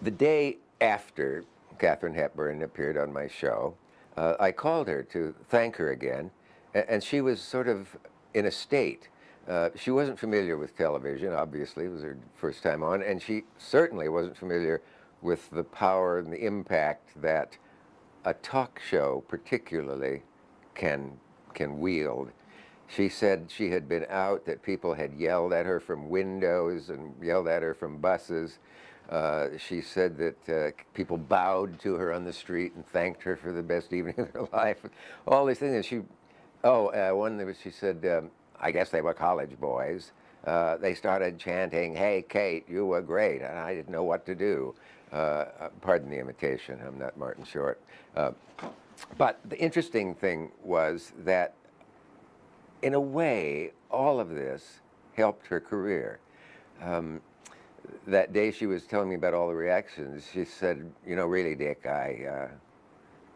The day after Katharine Hepburn appeared on my show, I called her to thank her again, and she was sort of in a state. She wasn't familiar with television, obviously. It was her first time on, and she certainly wasn't familiar with the power and the impact that a talk show particularly can wield. She said she had been out, that people had yelled at her from windows and yelled at her from buses. She said that people bowed to her on the street and thanked her for the best evening of their life. All these things. And she, one that she said, I guess they were college boys. They started chanting, "Hey, Kate, you were great," and I didn't know what to do. Pardon the imitation, I'm not Martin Short. But the interesting thing was that, in a way, all of this helped her career. That day she was telling me about all the reactions. She said, "You know, really, Dick,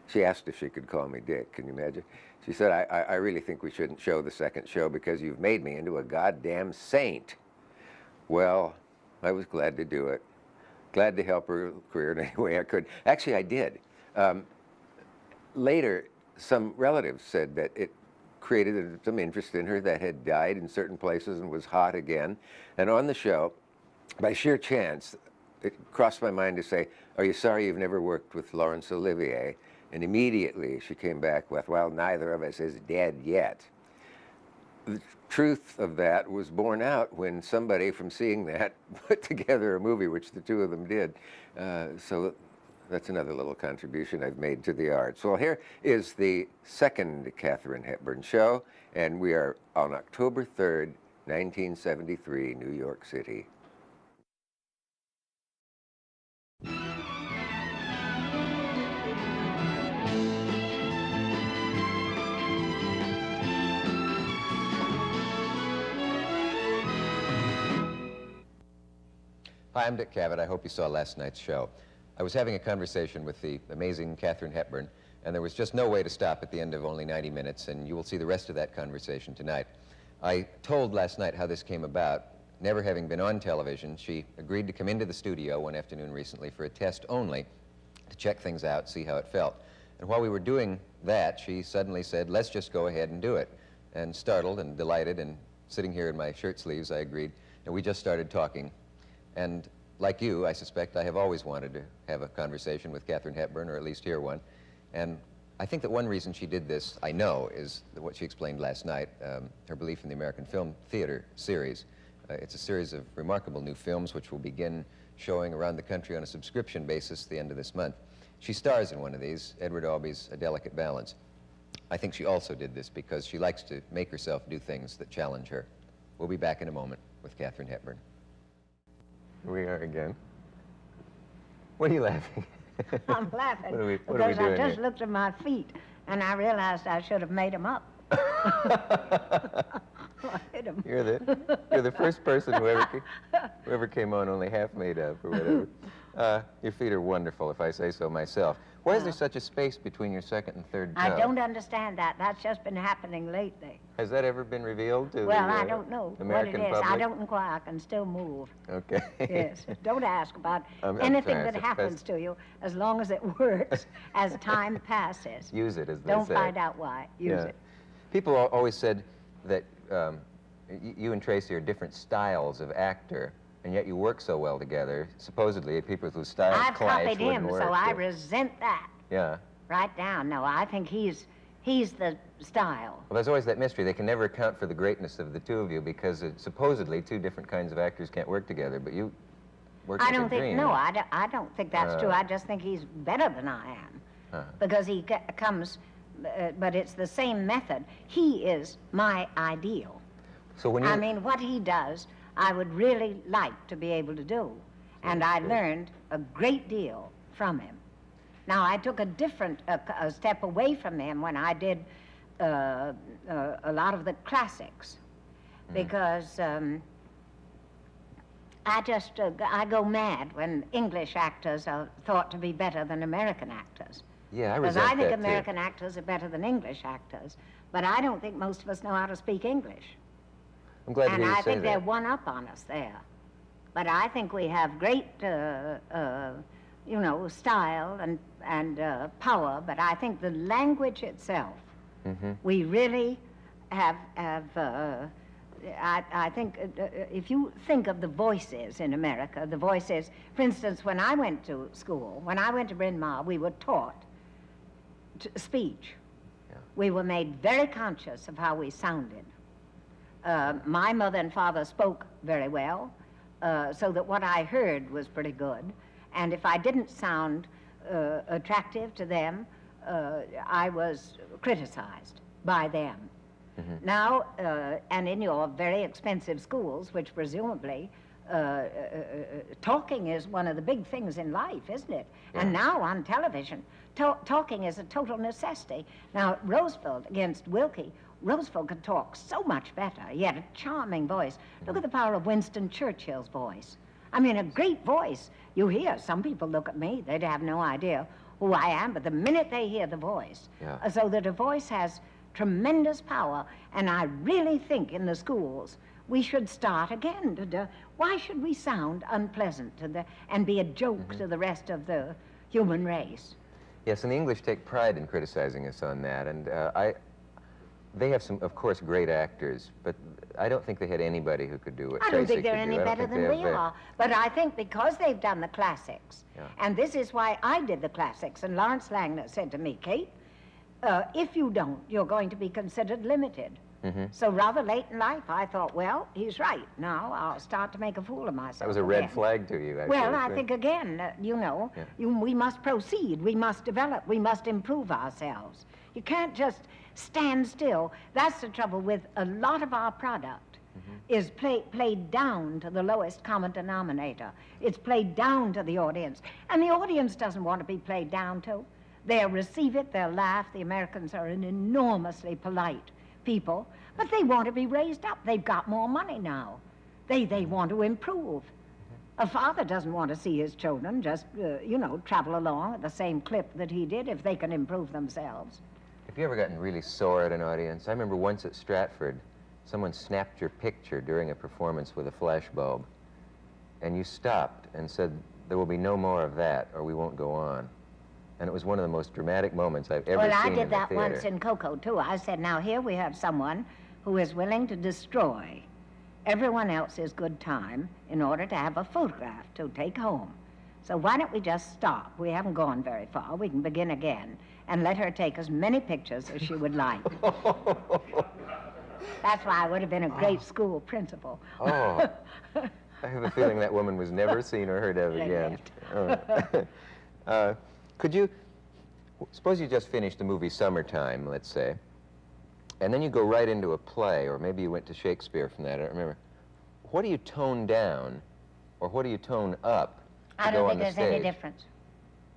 she asked if she could call me Dick, can you imagine? She said, I really think we shouldn't show the second show because you've made me into a goddamn saint." Well, I was glad to do it. Glad to help her career in any way I could. Actually, I did. Later, some relatives said that it created some interest in her that had died in certain places and was hot again. And on the show, by sheer chance, it crossed my mind to say, "Are you sorry you've never worked with Laurence Olivier?" And immediately she came back with, "Well, neither of us is dead yet." The truth of that was borne out when somebody, from seeing that, put together a movie, which the two of them did. So that's another little contribution I've made to the arts. Well, here is the second Katharine Hepburn show, and we are on October 3rd, 1973, New York City. Hi, I'm Dick Cavett. I hope you saw last night's show. I was having a conversation with the amazing Katharine Hepburn, and there was just no way to stop at the end of only 90 minutes, and you will see the rest of that conversation tonight. I told last night how this came about. Never having been on television, she agreed to come into the studio one afternoon recently for a test only to check things out, see how it felt. And while we were doing that, she suddenly said, "Let's just go ahead and do it." And startled and delighted and sitting here in my shirt sleeves, I agreed, and we just started talking. And like you, I suspect I have always wanted to have a conversation with Katharine Hepburn, or at least hear one. And I think that one reason she did this, I know, is what she explained last night, her belief in the American Film Theater series. It's a series of remarkable new films which will begin showing around the country on a subscription basis at the end of this month. She stars in one of these, Edward Albee's A Delicate Balance. I think she also did this because she likes to make herself do things that challenge her. We'll be back in a moment with Katharine Hepburn. Here we are again. What are you laughing? I'm laughing what are we because doing I just here? looked at my feet and I realized I should have made them up. I hit 'em. You're the first person who ever came on only half made up or whatever. Your feet are wonderful, if I say so myself. Why is there such a space between your second and third toe? I don't understand that. That's just been happening lately. Has that ever been revealed to Well, the I don't know American what it is. public? I don't inquire. I can still move. Okay. Yes. Don't ask about I'm anything trying that to- happens to you as long as it works as time passes. Use it, as they Don't say. find out why. Use it. People always said that you and Tracy are different styles of actor, and yet you work so well together. Supposedly, people whose styles I've clash copied wouldn't him, work. so I resent that. Yeah. Right down. No, I think he's the style. Well, there's always that mystery. They can never account for the greatness of the two of you because supposedly two different kinds of actors can't work together, but you work like a dream. No, I don't think that's true. I just think he's better than I am because he comes, but it's the same method. He is my ideal. So when you... I mean, what he does, I would really like to be able to do, and I learned a great deal from him. Now, I took a different a step away from him when I did a lot of the classics, because I go mad when English actors are thought to be better than American actors. Yeah, I Because resent I think that, American too. actors are better than English actors, but I don't think most of us know how to speak English. I'm glad to And hear you I think say they're that. one up on us there. But I think we have great you know, style and power, but I think the language itself, we really have I think if you think of the voices in America, the voices, for instance, when I went to school, when I went to Bryn Mawr, we were taught speech. Yeah. We were made very conscious of how we sounded. My mother and father spoke very well, so that what I heard was pretty good. And if I didn't sound attractive to them, I was criticized by them. Now, and in your very expensive schools, which presumably talking is one of the big things in life, isn't it? Yeah. And now on television, talking is a total necessity. Now, Roosevelt against Wilkie, Roosevelt could talk so much better. He had a charming voice. Look at the power of Winston Churchill's voice. I mean, a great voice. You hear, some people look at me, they'd have no idea who I am, but the minute they hear the voice, so that a voice has tremendous power, and I really think in the schools we should start again. Why should we sound unpleasant and be a joke to the rest of the human race? Yes, and the English take pride in criticizing us on that, and they have some, of course, great actors, but I don't think they had anybody who could do what I Tracy don't think they're could any do. better than we are. But I think because they've done the classics, Yeah. and this is why I did the classics, and Lawrence Langner said to me, Kate, if you don't, you're going to be considered limited. So rather late in life, I thought, well, he's right. Now I'll start to make a fool of myself. That was a red again. flag to you, actually. Well, I think again, you know, we must proceed, we must develop, we must improve ourselves. You can't just stand still. That's the trouble with a lot of our product, is played down to the lowest common denominator. It's played down to the audience, and the audience doesn't want to be played down to. They'll receive it, they'll laugh. The Americans are an enormously polite people, but they want to be raised up. They've got more money now. They want to improve. A father doesn't want to see his children just, you know, travel along at the same clip that he did if they can improve themselves. Have you ever gotten really sore at an audience? I remember once at Stratford, someone snapped your picture during a performance with a flash bulb, and you stopped and said, there will be no more of that or we won't go on. And it was one of the most dramatic moments I've ever seen in the theater. Well, I did that once in Coco, too. I said, now here we have someone who is willing to destroy everyone else's good time in order to have a photograph to take home. So why don't we just stop? We haven't gone very far. We can begin again and let her take as many pictures as she would like. That's why I would have been a great school principal. Oh, I have a feeling that woman was never seen or heard of again. Could you, suppose you just finished the movie Summertime, let's say, and then you go right into a play, or maybe you went to Shakespeare from that, I don't remember. What do you tone down, or what do you tone up to go on the stage? I don't think there's any difference.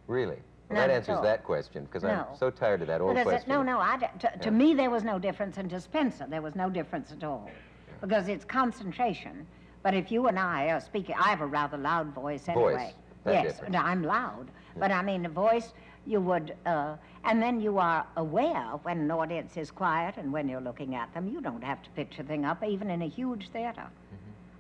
Really? Well, None that at answers all. that question, because I'm No. so tired of that old Because question. to me there was no difference, and to Spencer there was no difference at all. Because it's concentration. But if you and I are speaking, I have a rather loud voice anyway. That's Yes, different. and I'm loud. But I mean, the voice, you would, and then you are aware when an audience is quiet and when you're looking at them. You don't have to pitch a thing up, even in a huge theater.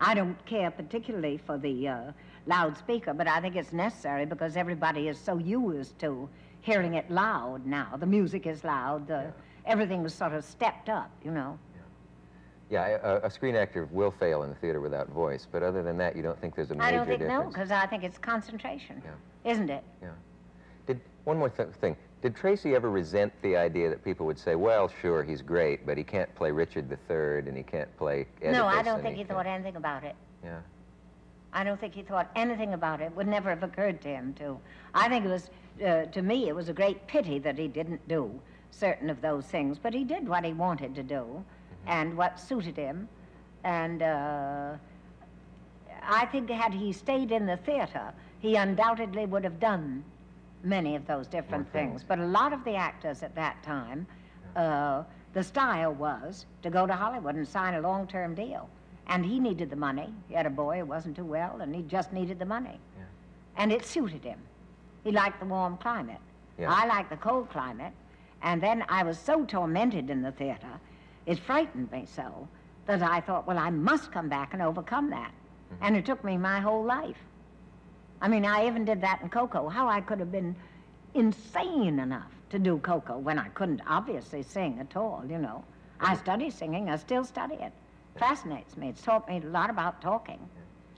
I don't care particularly for the loudspeaker, but I think it's necessary because everybody is so used to hearing it loud now. The music is loud, everything was sort of stepped up, you know. Yeah, a screen actor will fail in the theater without voice, but other than that, you don't think there's a major I difference? don't think, no, because I think it's concentration, isn't it? Yeah. One more thing. Did Tracy ever resent the idea that people would say, well, sure, he's great, but he can't play Richard III and he can't play Oedipus? No, I don't think he thought anything about it. Yeah. I don't think he thought anything about it. It would never have occurred to him to. I think it was, to me, it was a great pity that he didn't do certain of those things, but he did what he wanted to do and what suited him. And I think had he stayed in the theater, he undoubtedly would have done many of those different things. But a lot of the actors at that time, the style was to go to Hollywood and sign a long-term deal. And he needed the money. He had a boy who wasn't too well, and he just needed the money. Yeah. And it suited him. He liked the warm climate. Yeah. I liked the cold climate. And then I was so tormented in the theater, it frightened me so, that I thought, well, I must come back and overcome that. And it took me my whole life. I mean, I even did that in Coco. How I could have been insane enough to do Coco when I couldn't obviously sing at all, you know. I study singing. I still study it. Fascinates me. It's taught me a lot about talking.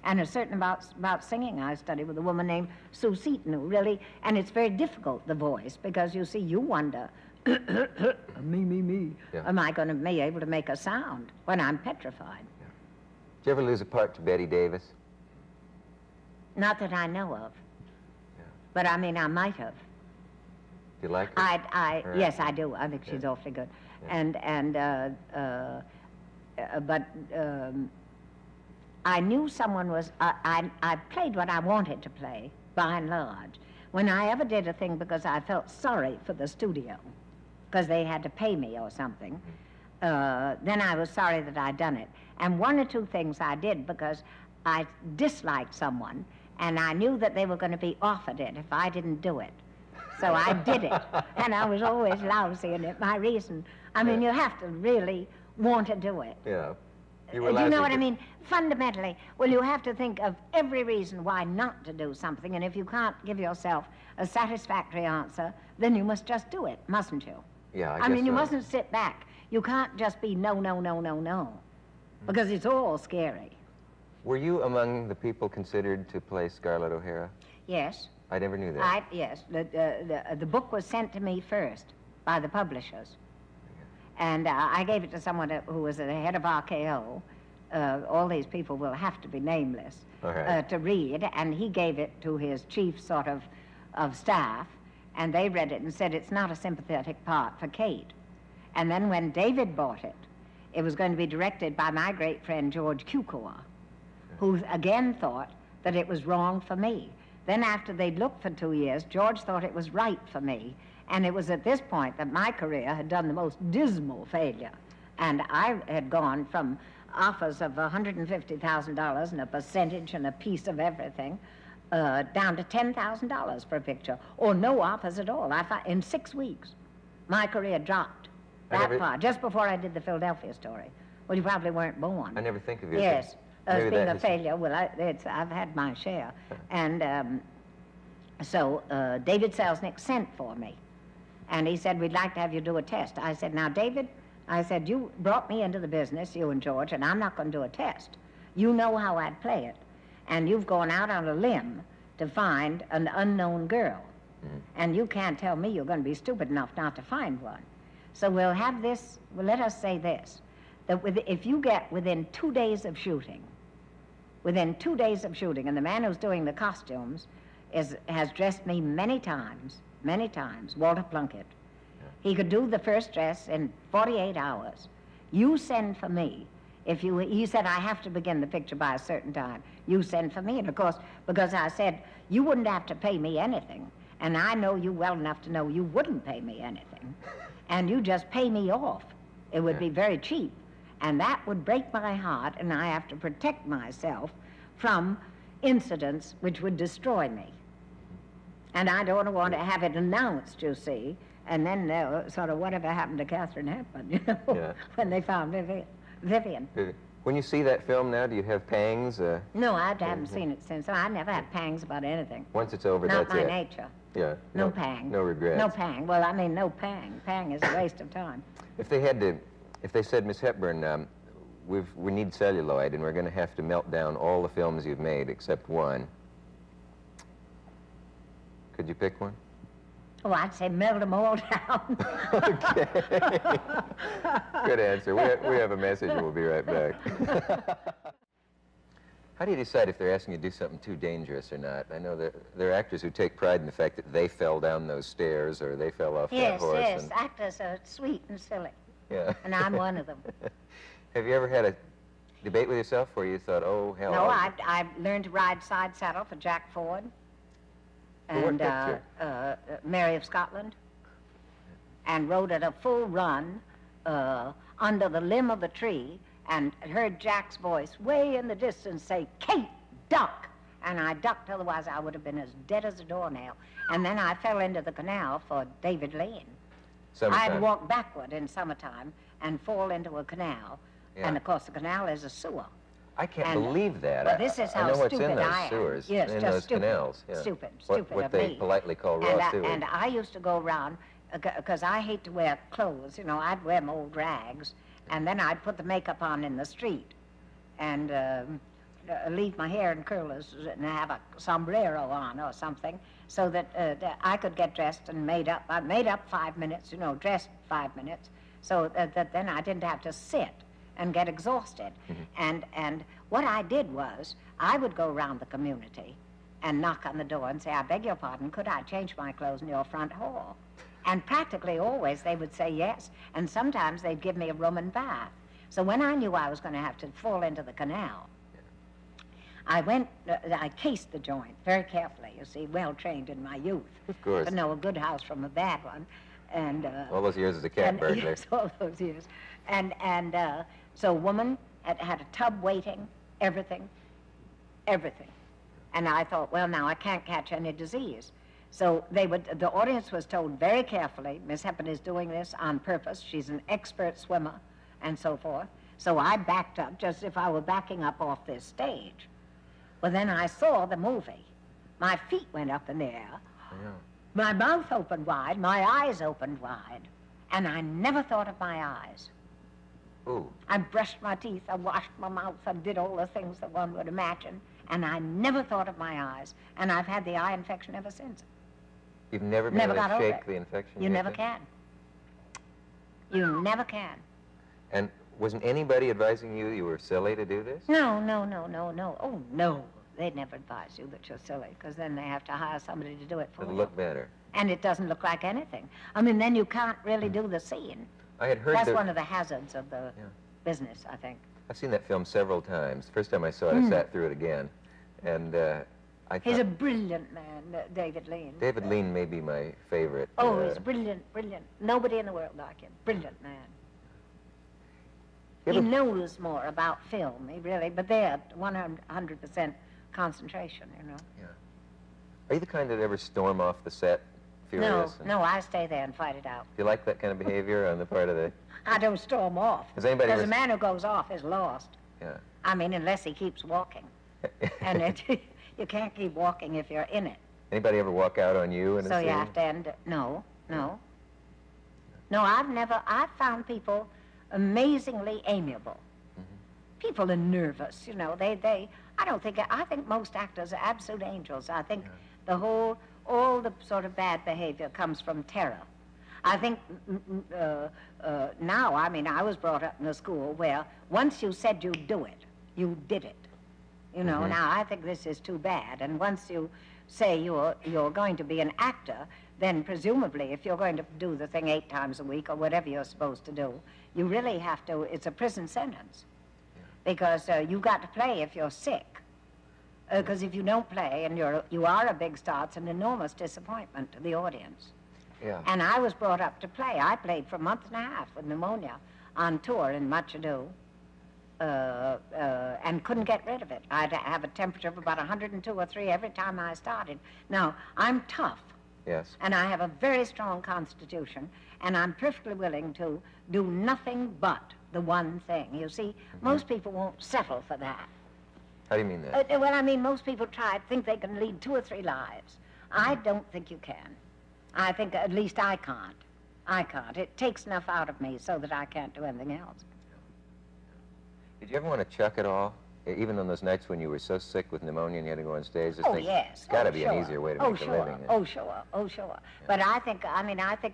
And a certain about singing I studied with a woman named Sue Seaton, who really, and it's very difficult, the voice, because you see, you wonder, me. Yeah. Am I going to be able to make a sound when I'm petrified? Yeah. Did you ever lose a part to Betty Davis? Not that I know of. Yeah. But I mean, I might have. Do you like her? Yes, I do. I think she's awfully good. Yeah. But I knew someone was, I played what I wanted to play, by and large. When I ever did a thing because I felt sorry for the studio, because they had to pay me or something, then I was sorry that I'd done it. And one or two things I did because I disliked someone, and I knew that they were going to be offered it if I didn't do it. So I did it, and I was always lousy in it. My reason, I mean, you have to really want to do it. Yeah. Do you know what I mean? Fundamentally, well, you have to think of every reason why not to do something, and if you can't give yourself a satisfactory answer, then you must just do it, mustn't you? Yeah, I mean, you mustn't sit back. You can't just be no, because it's all scary. Were you among the people considered to play Scarlett O'Hara? Yes. I never knew that. Yes. The book was sent to me first by the publishers. And I gave it to someone who was the head of RKO. All these people will have to be nameless to read. And he gave it to his chief sort of staff. And they read it and said, it's not a sympathetic part for Kate. And then when David bought it, it was going to be directed by my great friend George Cukor, who again thought that it was wrong for me. Then after they'd looked for 2 years, George thought it was right for me. And it was at this point that my career had done the most dismal failure. And I had gone from offers of $150,000 and a percentage and a piece of everything down to $10,000 for a picture, or no offers at all. In 6 weeks, my career dropped that far, just before I did the Philadelphia story. Well, you probably weren't born. I never think of you. Yes. As being a failure, well, I've had my share. And so David Selznick sent for me. And he said, we'd like to have you do a test. I said, now, David, I said, you brought me into the business, you and George, and I'm not going to do a test. You know how I'd play it. And you've gone out on a limb to find an unknown girl. Mm-hmm. And you can't tell me you're going to be stupid enough not to find one. So we'll have this, well, let us say this, that if you get within 2 days of shooting, and the man who's doing the costumes has dressed me many times, Walter Plunkett. Yeah. He could do the first dress in 48 hours. You send for me. He said, I have to begin the picture by a certain time. You send for me. And of course, because I said, you wouldn't have to pay me anything. And I know you well enough to know you wouldn't pay me anything. And you just pay me off. It would be very cheap. And that would break my heart, and I have to protect myself from incidents which would destroy me. And I don't want to have it announced, you see, and then sort of whatever happened to Katharine Hepburn, you know, when they found Vivian. When you see that film now, do you have pangs? No, I haven't seen it since. I never have pangs about anything. Once it's over, that's it. Not my nature. Yeah. No pang. No regrets. No pang. Well, I mean, no pang. Pang is a waste of time. If they said, Miss Hepburn, we need celluloid, and we're going to have to melt down all the films you've made except one, could you pick one? Oh, I'd say melt them all down. Okay. Good answer. We have a message, and we'll be right back. How do you decide if they're asking you to do something too dangerous or not? I know that there are actors who take pride in the fact that they fell down those stairs or they fell off that horse. Yes, actors are sweet and silly. Yeah. And I'm one of them. Have you ever had a debate with yourself where you thought, oh, hell... No, I learned to ride side saddle for Jack Ford and Mary of Scotland, and rode at a full run under the limb of a tree, and heard Jack's voice way in the distance say, Kate, duck! And I ducked, otherwise I would have been as dead as a doornail. And then I fell into the canal for David Lane. I'd walk backward in summertime and fall into a canal. Yeah. And, of course, the canal is a sewer. I can't And, believe that. Well, this is I how know what's stupid in those I am. sewers, Yes, in just those stupid, canals. Yeah. stupid What of they me. politely call raw and sewage. and I used to go around, because I hate to wear clothes. You know, I'd wear my old rags, and then I'd put the makeup on in the street, and leave my hair in curlers and have a sombrero on or something, so that I could get dressed and made up. I made up 5 minutes, you know, dressed 5 minutes, so that then I didn't have to sit and get exhausted. And what I did was, I would go around the community and knock on the door and say, I beg your pardon, could I change my clothes in your front hall? And practically always they would say yes, and sometimes they'd give me a room and bath. So when I knew I was going to have to fall into the canal, I cased the joint very carefully, you see, well trained in my youth. Of course. To know a good house from a bad one. And All those years as a cat burglar. Yes, all those years. And so a woman had a tub waiting, everything. And I thought, well, now I can't catch any disease. So the audience was told very carefully, Miss Hepburn is doing this on purpose. She's an expert swimmer, and so forth. So I backed up, just as if I were backing up off this stage. Well, then I saw the movie. My feet went up in the air. Yeah. My mouth opened wide, my eyes opened wide, and I never thought of my eyes. Ooh. I brushed my teeth, I washed my mouth, I did all the things that one would imagine, and I never thought of my eyes, and I've had the eye infection ever since. You've never been Never able got to over shake it. the infection? You yet, never then? can. You never can. And wasn't anybody advising you you were silly to do this? No. Oh, no. They'd never advise you that you're silly, because then they have to hire somebody to do it for It'll you. look better. And it doesn't look like anything. I mean, then you can't really do the scene. I had heard That's that. one of the hazards of the business, I think. I've seen that film several times. First time I saw it, I sat through it again. And I He's thought a brilliant man, David Lean. David Lean may be my favorite. Oh, he's brilliant. Nobody in the world like him. Brilliant man. You He ever- knows more about film, he really, but they're 100% concentration, you know. Yeah. Are you the kind that ever storm off the set furious? No, I stay there and fight it out. Do you like that kind of behavior on the part of the... I don't storm off. Has anybody Because ever... the man who goes off is lost. Yeah. I mean, unless he keeps walking. And you can't keep walking if you're in it. Anybody ever walk out on you in a So scene? you have to end. No. No, I've found people amazingly amiable. People are nervous, you know. I think most actors are absolute angels. I think all the sort of bad behavior comes from terror. I think now, I mean, I was brought up in a school where once you said you'd do it, you did it. You know, now I think this is too bad. And once you say you're going to be an actor, then presumably if you're going to do the thing 8 times a week or whatever you're supposed to do, you really have to, it's a prison sentence. Because you got to play if you're sick. Because if you don't play and you are a big star, it's an enormous disappointment to the audience. Yeah. And I was brought up to play. I played for a month and a half with pneumonia on tour in Much Ado, and couldn't get rid of it. I had to have a temperature of about 102 or 3 every time I started. Now, I'm tough. Yes. And I have a very strong constitution, and I'm perfectly willing to do nothing but the one thing. You see, most people won't settle for that. How do you mean that? Well, I mean, most people think they can lead 2 or 3 lives. I don't think you can. I think, at least I can't. It takes enough out of me so that I can't do anything else. Did you ever want to chuck it all? Even on those nights when you were so sick with pneumonia and you had to go on stage? Just Oh, think, yes. It's got to Oh, be sure. an easier way to Oh, make a sure. living. Oh, sure. But I think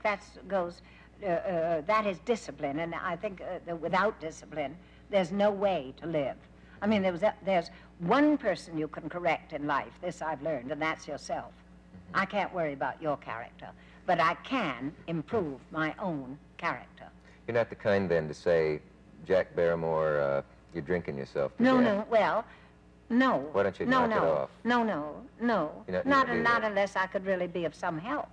that goes, that is discipline, and I think that without discipline, there's no way to live. I mean, there's one person you can correct in life, this I've learned, and that's yourself. I can't worry about your character, but I can improve my own character. You're not the kind, then, to say, Jack Barrymore, you're drinking yourself to No, death. no. Why don't you no, knock it off? No. You're not Not gonna do that. unless I could really be of some help.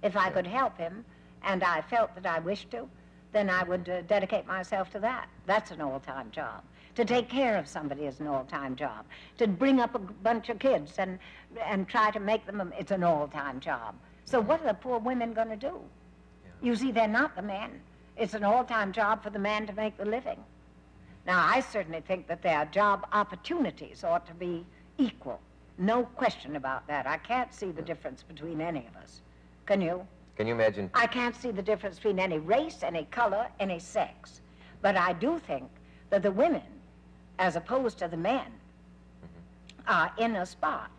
If I could help him, and I felt that I wished to, then I would dedicate myself to that. That's an all-time job. To take care of somebody is an all-time job. To bring up a bunch of kids and try to make them, it's an all-time job. So what are the poor women going to do? You see, they're not the men. It's an all-time job for the man to make the living. Now, I certainly think that their job opportunities ought to be equal. No question about that. I can't see the difference between any of us. Can you? Can you imagine? I can't see the difference between any race, any color, any sex. But I do think that the women, as opposed to the men, are in a spot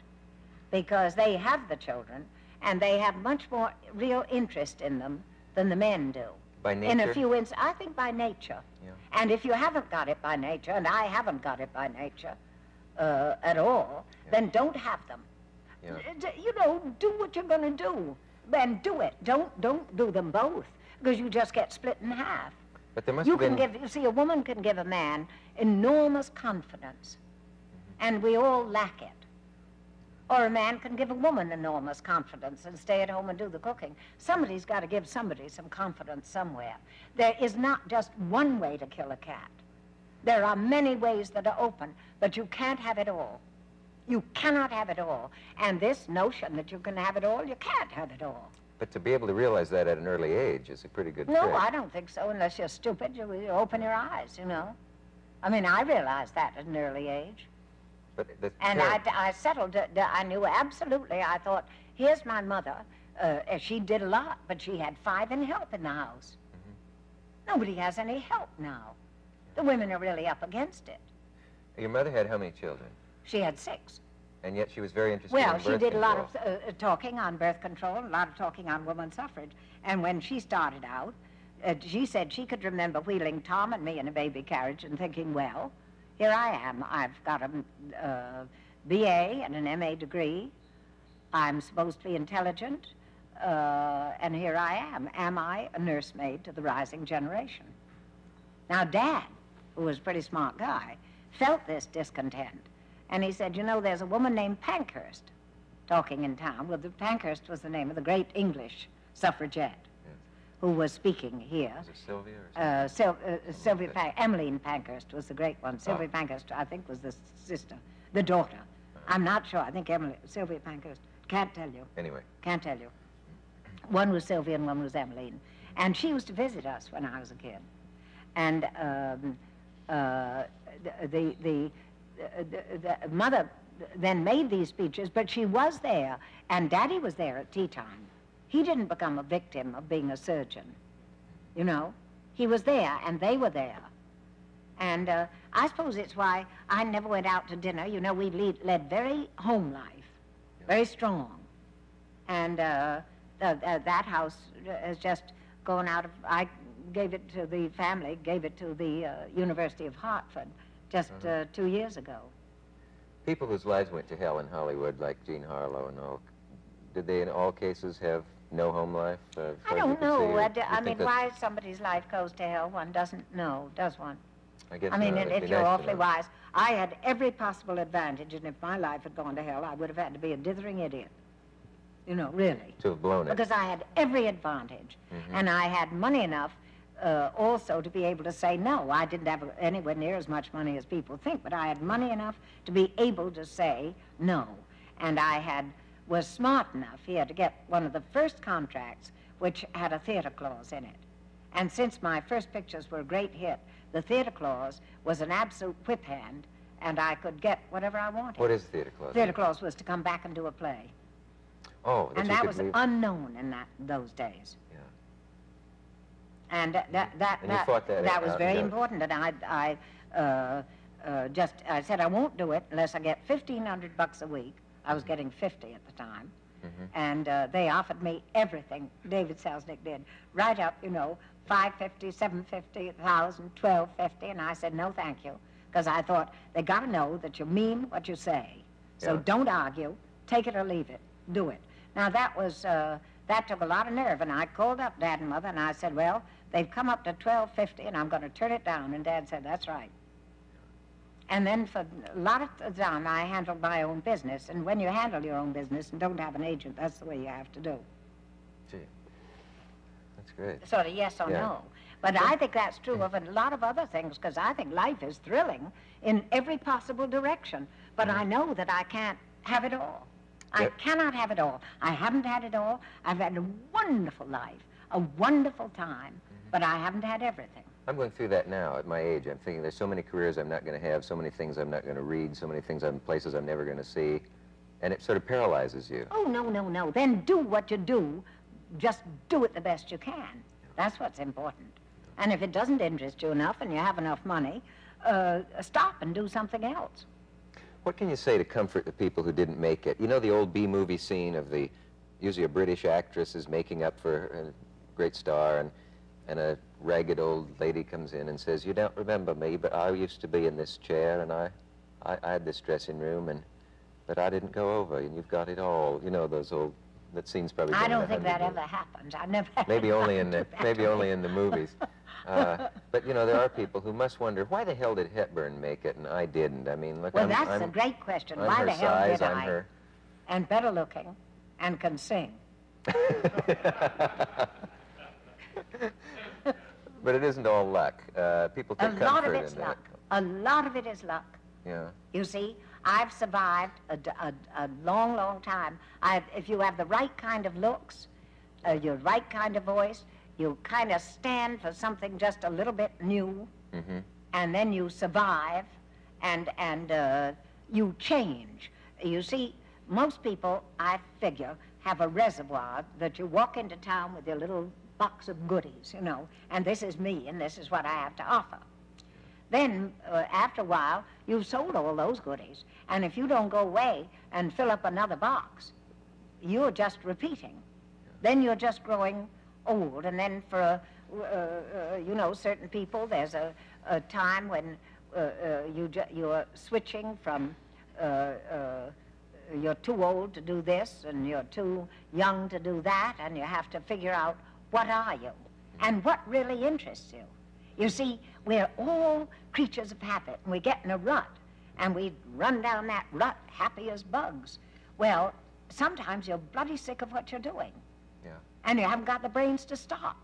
because they have the children and they have much more real interest in them than the men do. By nature? In a few instances, I think by nature. Yeah. And if you haven't got it by nature, and I haven't got it by nature at all, then don't have them. Yeah. You know, do what you're going to do. Then do it. Don't do them both, because you just get split in half. But there must You have been... can give, you see, a woman can give a man enormous confidence, and we all lack it. Or a man can give a woman enormous confidence and stay at home and do the cooking. Somebody's got to give somebody some confidence somewhere. There is not just one way to kill a cat. There are many ways that are open, but you can't have it all. You cannot have it all. And this notion that you can have it all, you can't have it all. But to be able to realize that at an early age is a pretty good No, trick. I don't think so, unless you're stupid. You open your eyes, you know. I mean, I realized that at an early age. But the And I settled, I knew absolutely, I thought, here's my mother. She did a lot, but she had 5 in help in the house. Nobody has any help now. The women are really up against it. Your mother had how many children? She had 6. And yet she was very interested Well, in she birth did a lot control. of talking on birth control, a lot of talking on women's suffrage. And when she started out, she said she could remember wheeling Tom and me in a baby carriage and thinking, well, here I am. I've got a BA and an MA degree. I'm supposed to be intelligent, and here I am. Am I a nursemaid to the rising generation? Now, Dad, who was a pretty smart guy, felt this discontent. And he said, you know, there's a woman named Pankhurst talking in town. Well, Pankhurst was the name of the great English suffragette who was speaking here. Was it Sylvia or Sylvia Emmeline Pankhurst was the great one. Sylvia Pankhurst, I think, was the sister, the daughter. I'm not sure. I think Sylvia Pankhurst. Can't tell you. Anyway. Can't tell you. One was Sylvia and one was Emmeline. And she used to visit us when I was a kid. And the mother then made these speeches, but she was there, and Daddy was there at tea time. He didn't become a victim of being a surgeon, you know. He was there, and they were there. And I suppose it's why I never went out to dinner. You know, we led very home life, very strong. And that house has just gone out of, I gave it to the family, gave it to the University of Hartford just 2 years ago. People whose lives went to hell in Hollywood, like Jean Harlow and all, did they in all cases have no home life? I don't know. I mean, why somebody's life goes to hell, one doesn't know, does one? I guess I mean, not. It'd if be you're nice to awfully know. wise, I had every possible advantage, and if my life had gone to hell, I would have had to be a dithering idiot. You know, really. To have blown it. Because I had every advantage, and I had money enough also to be able to say no. I didn't have anywhere near as much money as people think, but I had money enough to be able to say no. And I was smart enough here to get one of the first contracts which had a theater clause in it. And since my first pictures were a great hit, the theater clause was an absolute whip hand, and I could get whatever I wanted. What is theater clause? Theater clause was to come back and do a play. Oh, And you that could was leave- unknown in those days. Yeah. And And you fought that that was out very and got it. important. And I said I won't do it unless I get $1,500 a week. I was getting 50 at the time. And they offered me everything. David Selznick did, right up, you know, $550, $750, $1,000, $1,250, and I said no, thank you, because I thought they got to know that you mean what you say. So Yeah. don't argue, take it or leave it, do it. Now that took a lot of nerve, and I called up Dad and Mother, and I said, well, they've come up to $1,250, and I'm going to turn it down. And Dad said, that's right. And then for a lot of the time, I handled my own business. And when you handle your own business and don't have an agent, that's the way you have to do. Gee, that's great. Sort of yes or Yeah. no. But I think that's true of a lot of other things, because I think life is thrilling in every possible direction. But I know that I can't have it all. I Yep. cannot have it all. I haven't had it all. I've had a wonderful life. a wonderful time, but I haven't had everything. I'm going through that now at my age. I'm thinking there's so many careers I'm not going to have, so many things I'm not going to read, so many things places I'm never going to see, and it sort of paralyzes you. Oh, no, no, no. Then do what you do. Just do it the best you can. That's what's important. And if it doesn't interest you enough and you have enough money, stop and do something else. What can you say to comfort the people who didn't make it? You know the old B-movie scene of usually a British actress is making up for a great star, and a ragged old lady comes in and says, "You don't remember me, but I used to be in this chair, and I had this dressing room, but I didn't go over, and you've got it all." You know that scene's probably. I don't think that ever happens. I've never. Maybe only in the movies. But you know, there are people who must wonder, why the hell did Hepburn make it and I didn't? I mean, look. Well, that's a great question. I'm Why her the hell size, did I'm I? her. And better looking, and can sing. But it isn't all luck. People take A lot of comfort it's in that. luck. A lot of it is luck. Yeah. You see, I've survived a long, long time. If you have the right kind of looks, your right kind of voice, you kind of stand for something just a little bit new, and then you survive, and you change. You see, most people, I figure, have a reservoir that you walk into town with your little box of goodies, you know, and this is me, and this is what I have to offer. Then, after a while, you've sold all those goodies, and if you don't go away and fill up another box, you're just repeating. Then you're just growing old, and then for, you know, certain people, there's a time when you're switching from, you're too old to do this, and you're too young to do that, and you have to figure out, what are you, and what really interests you. You see, we're all creatures of habit, and we get in a rut, and we run down that rut happy as bugs. Well, sometimes you're bloody sick of what you're doing. Yeah. And you haven't got the brains to stop.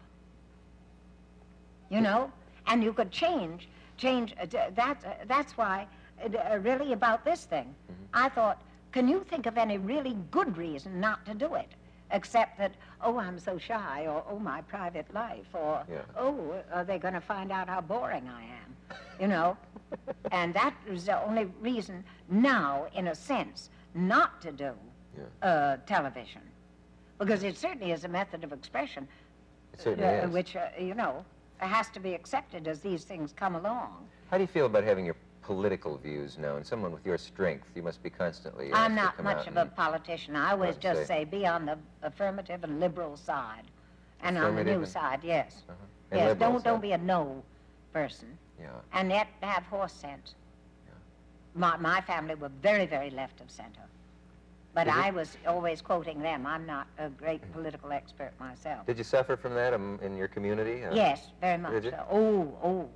You know? And you could change. That's why, really about this thing, I thought, can you think of any really good reason not to do it? Except that, oh, I'm so shy, or oh, my private life, or oh, are they going to find out how boring I am? You know? And that was the only reason now, in a sense, not to do television. Because it certainly is a method of expression. It certainly is. Which, you know, has to be accepted as these things come along. How do you feel about having your political views known? Someone with your strength, you must be constantly I'm not much of a politician. I always just say be on the affirmative and liberal side. And on the new side, yes. Yes, don't be a no person. Yeah. And yet have horse sense. Yeah. My family were very, very left of center. But I was always quoting them. I'm not a great political expert myself. Did you suffer from that in your community? Yes, very much so.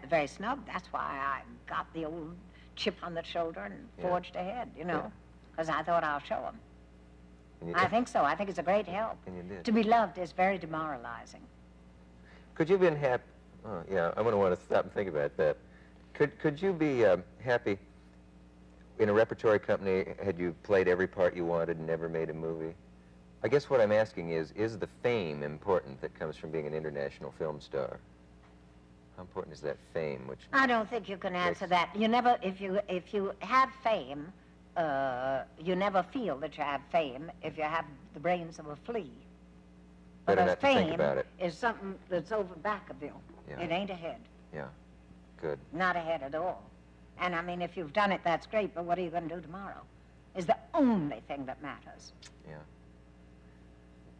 Very snug. That's why I got the old chip on the shoulder and forged ahead, you know, because I thought I'll show them. I think so. I think it's a great help. And you did. To be loved is very demoralizing. Could you have been happy? Oh, yeah, I'm going to want to stop and think about that. Could you be happy in a repertory company had you played every part you wanted and never made a movie? I guess what I'm asking is the fame important that comes from being an international film star? How important is that fame? Which I don't think you can answer that. You never, if you have fame, you never feel that you have fame if you have the brains of a flea. Better Because not to think fame about it. is something that's over back of you. Yeah. It ain't ahead. Yeah, good. Not ahead at all. And I mean, if you've done it, that's great, but what are you going to do tomorrow? Is the only thing that matters. Yeah.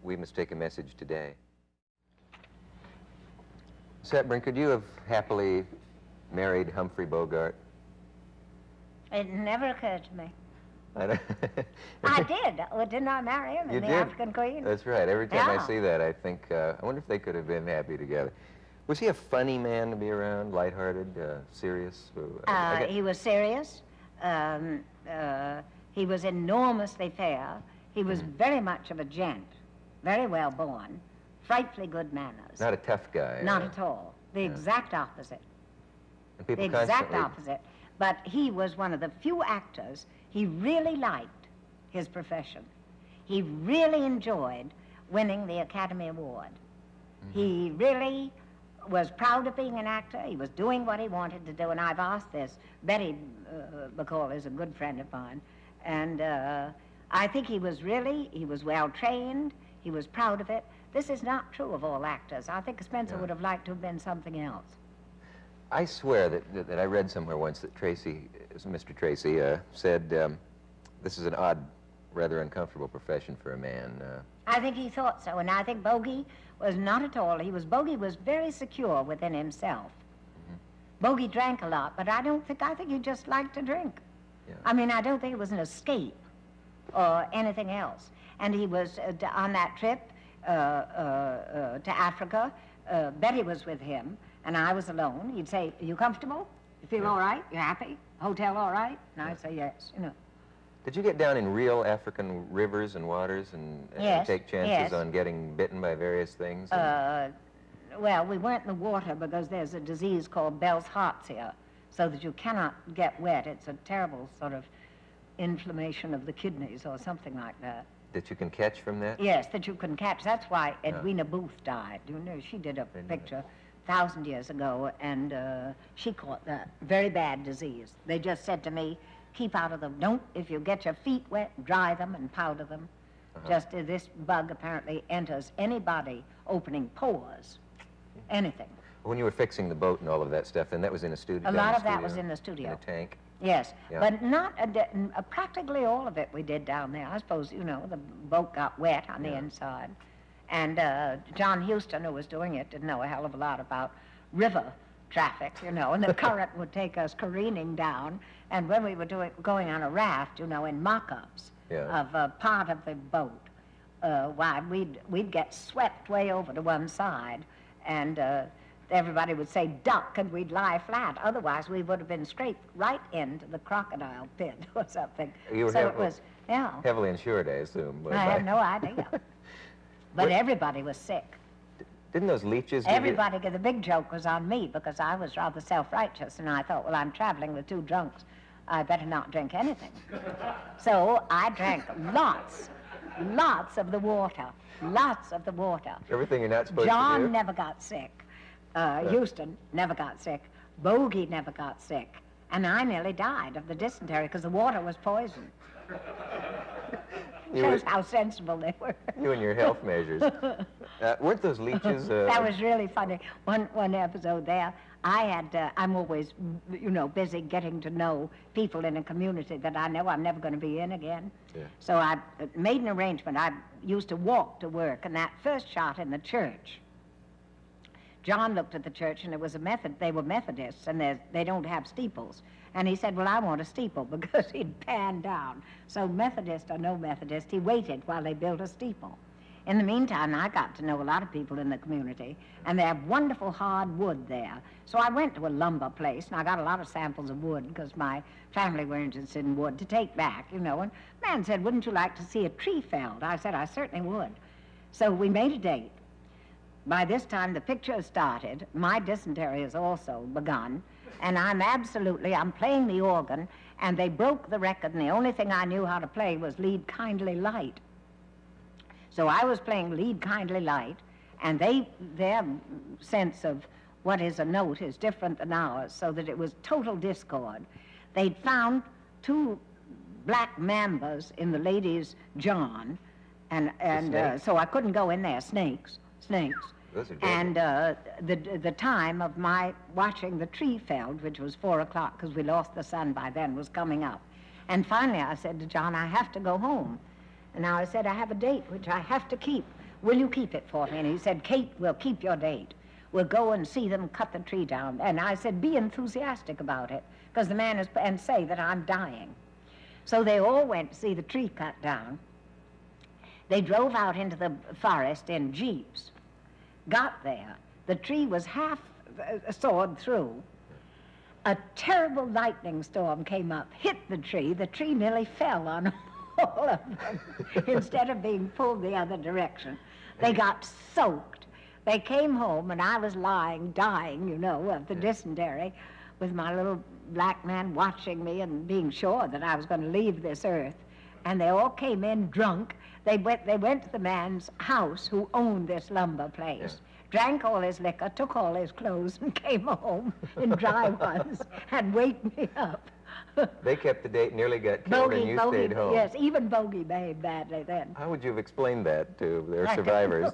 We must take a message today. Miss Hepburn, could you have happily married Humphrey Bogart? It never occurred to me. I know. I did. Well, didn't I marry him in The African Queen? That's right. Every time I Yeah. see that, I think, I wonder if they could have been happy together. Was he a funny man to be around, lighthearted, serious? He was serious. He was enormously fair. He was very much of a gent, very well born, frightfully good manners. Not a tough guy. Not at all. The exact opposite. And people The exact constantly- opposite. But he was one of the few actors, he really liked his profession. He really enjoyed winning the Academy Award. He really was proud of being an actor. He was doing what he wanted to do, and I've asked this. Betty McCall is a good friend of mine, and I think he was well trained. He was proud of it. This is not true of all actors. I think Spencer would have liked to have been something else. I swear that I read somewhere once that Mr. Tracy said this is an odd, rather uncomfortable profession for a man. I think he thought so, and I think Bogey was not at all. Bogey was very secure within himself. Bogey drank a lot, but I think he just liked to drink. Yeah. I mean, I don't think it was an escape or anything else. And he was on that trip to Africa. Betty was with him, and I was alone. He'd say, "Are you comfortable? You feel all right? You happy? Hotel all right?" And I'd say, "Yes," you know. Did you get down in real African rivers and waters and Yes, take chances yes. on getting bitten by various things? Well, we weren't in the water because there's a disease called Bell's hearts here, so that you cannot get wet. It's a terrible sort of inflammation of the kidneys or something like that. That you can catch from that? Yes, that you can catch. That's why Edwina Booth died. You know, she did a picture 1,000 years ago, and she caught that very bad disease. They just said to me, keep out of them. If you get your feet wet, dry them and powder them. Just this bug apparently enters any body opening pores, anything. When you were fixing the boat and all of that stuff, then that was in a studio? A lot of that was in the studio. In a tank? Yes, Yeah. but not practically all of it we did down there. I suppose, you know, the boat got wet on the inside. And John Huston, who was doing it, didn't know a hell of a lot about river traffic, you know, and the current would take us careening down. And when we were going on a raft, you know, in mock-ups of part of the boat, why, we'd get swept way over to one side, and everybody would say duck, and we'd lie flat. Otherwise, we would have been scraped right into the crocodile pit or something. You were so it was, heavily insured, I assume. I have no idea. But everybody was sick. Didn't those leeches... The big joke was on me because I was rather self-righteous, and I thought, well, I'm traveling with two drunks. I better not drink anything. So I drank lots of the water, lots of the water. Everything you're not supposed to do? John never got sick. Houston never got sick. Bogey never got sick. And I nearly died of the dysentery because the water was poison. Shows how sensible they were. You and your health measures. Weren't those leeches... That was really funny. One episode there, I'm always, you know, busy getting to know people in a community that I know I'm never going to be in again. Yeah. So I made an arrangement. I used to walk to work, and that first shot in the church, John looked at the church, and it was they were Methodists, and they don't have steeples. And he said, well, I want a steeple, because he'd panned down. So Methodist or no Methodist, he waited while they built a steeple. In the meantime, I got to know a lot of people in the community, and they have wonderful hard wood there. So I went to a lumber place, and I got a lot of samples of wood, because my family were interested in wood, to take back, you know. And the man said, wouldn't you like to see a tree felled? I said, I certainly would. So we made a date. By this time, the picture has started. My dysentery has also begun. And I'm playing the organ, and they broke the record, and the only thing I knew how to play was Lead Kindly Light. So I was playing Lead Kindly Light, and their sense of what is a note is different than ours, so that it was total discord. They'd found two black mambas in the ladies' john, and so I couldn't go in there, snakes. And the time of my watching the tree felled, which was 4 o'clock, because we lost the sun by then, was coming up. And finally I said to John, I have to go home. And now I said, I have a date which I have to keep. Will you keep it for me? And he said, Kate, we'll keep your date. We'll go and see them cut the tree down. And I said, be enthusiastic about it, because the man and say that I'm dying. So they all went to see the tree cut down. They drove out into the forest in jeeps. Got there. The tree was half sawed through. A terrible lightning storm came up, hit the tree. The tree nearly fell on all of them instead of being pulled the other direction. They got soaked. They came home, and I was lying, dying, you know, of the dysentery, with my little black man watching me and being sure that I was going to leave this earth. And they all came in drunk. They went to the man's house who owned this lumber place, drank all his liquor, took all his clothes, and came home in dry ones and waked me up. They kept the date, nearly got killed, and you stayed home. Yes, even Bogey behaved badly then. How would you have explained that to their survivors?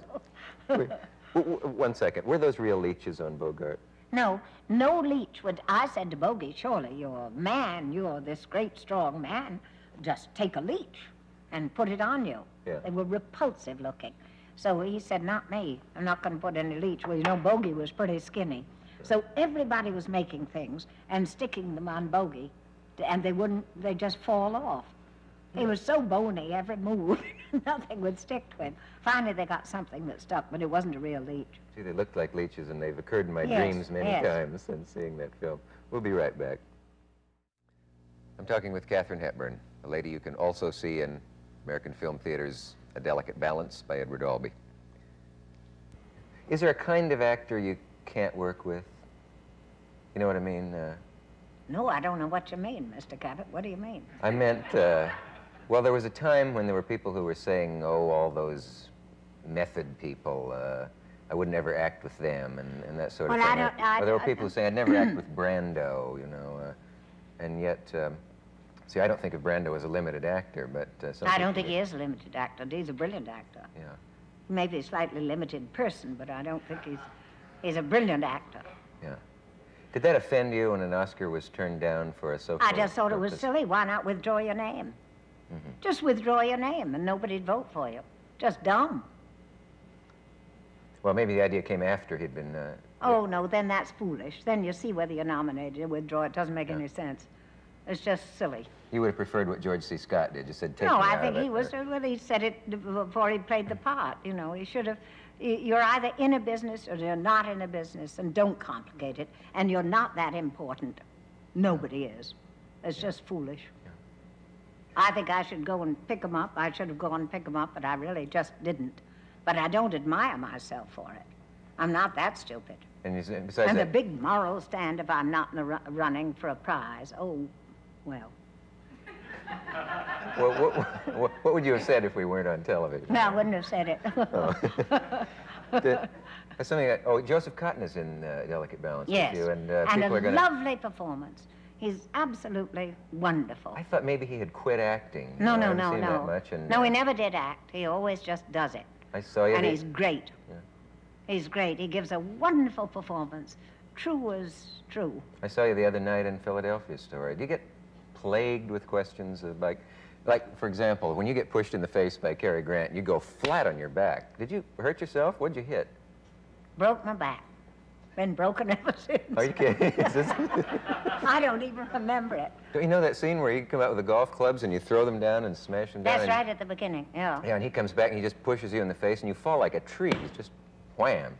One second. Were those real leeches on Bogart? No, no leech would. I said to Bogey, surely you're a man, you're this great strong man, just take a leech and put it on you. Yeah. They were repulsive looking. So he said, not me, I'm not going to put any leech. Well, you know, Bogey was pretty skinny. So everybody was making things and sticking them on Bogey, and they just fall off. He was so bony, every move, nothing would stick to him. Finally, they got something that stuck, but it wasn't a real leech. See, they looked like leeches, and they've occurred in my dreams many times since seeing that film. We'll be right back. I'm talking with Katharine Hepburn, a lady you can also see in American film theaters' A Delicate Balance by Edward Albee. Is there a kind of actor you can't work with? You know what I mean? No, I don't know what you mean, Mr. Cavett. What do you mean? I meant, well, there was a time when there were people who were saying, oh, all those method people, I would never act with them, and that sort of thing. Or there were people who say, I'd never act with Brando, you know, and yet, see, I don't think of Brando as a limited actor, but I don't think he is a limited actor. He's a brilliant actor. Yeah. Maybe a slightly limited person, but I don't think he's a brilliant actor. Yeah. Did that offend you when an Oscar was turned down for a social I just thought it was silly. Why not withdraw your name? Mm-hmm. Just withdraw your name and nobody'd vote for you. Just dumb. Well, maybe the idea came after he'd been... oh, no, then that's foolish. Then you see whether you're nominated or withdraw. It doesn't make any sense. It's just silly. You would have preferred what George C. Scott did. Just said, take no, me I out think of he it, was, well, he said it before he played the part. You know, he should have... You're either in a business or you're not in a business, and don't complicate it. And you're not that important. Nobody is. It's just foolish. Yeah. I think I should go and pick him up. I should have gone and pick him up, but I really just didn't. But I don't admire myself for it. I'm not that stupid. And besides and that, the big moral stand if I'm not in the running for a prize. Oh, well. Well, what would you have said if we weren't on television? No, I wouldn't have said it. Something that, Joseph Cotton is in Delicate Balance yes. with you, and people are going to... lovely performance. He's absolutely wonderful. I thought maybe he had quit acting. No. That much, and, no, he never did act. He always just does it. I saw you. And he's great. Yeah. He's great. He gives a wonderful performance. True as true. I saw you the other night in Philadelphia Story. Do you get plagued with questions of like, for example, when you get pushed in the face by Cary Grant, you go flat on your back. Did you hurt yourself? What'd you hit? Broke my back. Been broken ever since. Are you kidding? I don't even remember it. Don't you know that scene where you come out with the golf clubs and you throw them down and smash them down? That's right at the beginning, yeah. Yeah, and he comes back and he just pushes you in the face and you fall like a tree. It's just wham.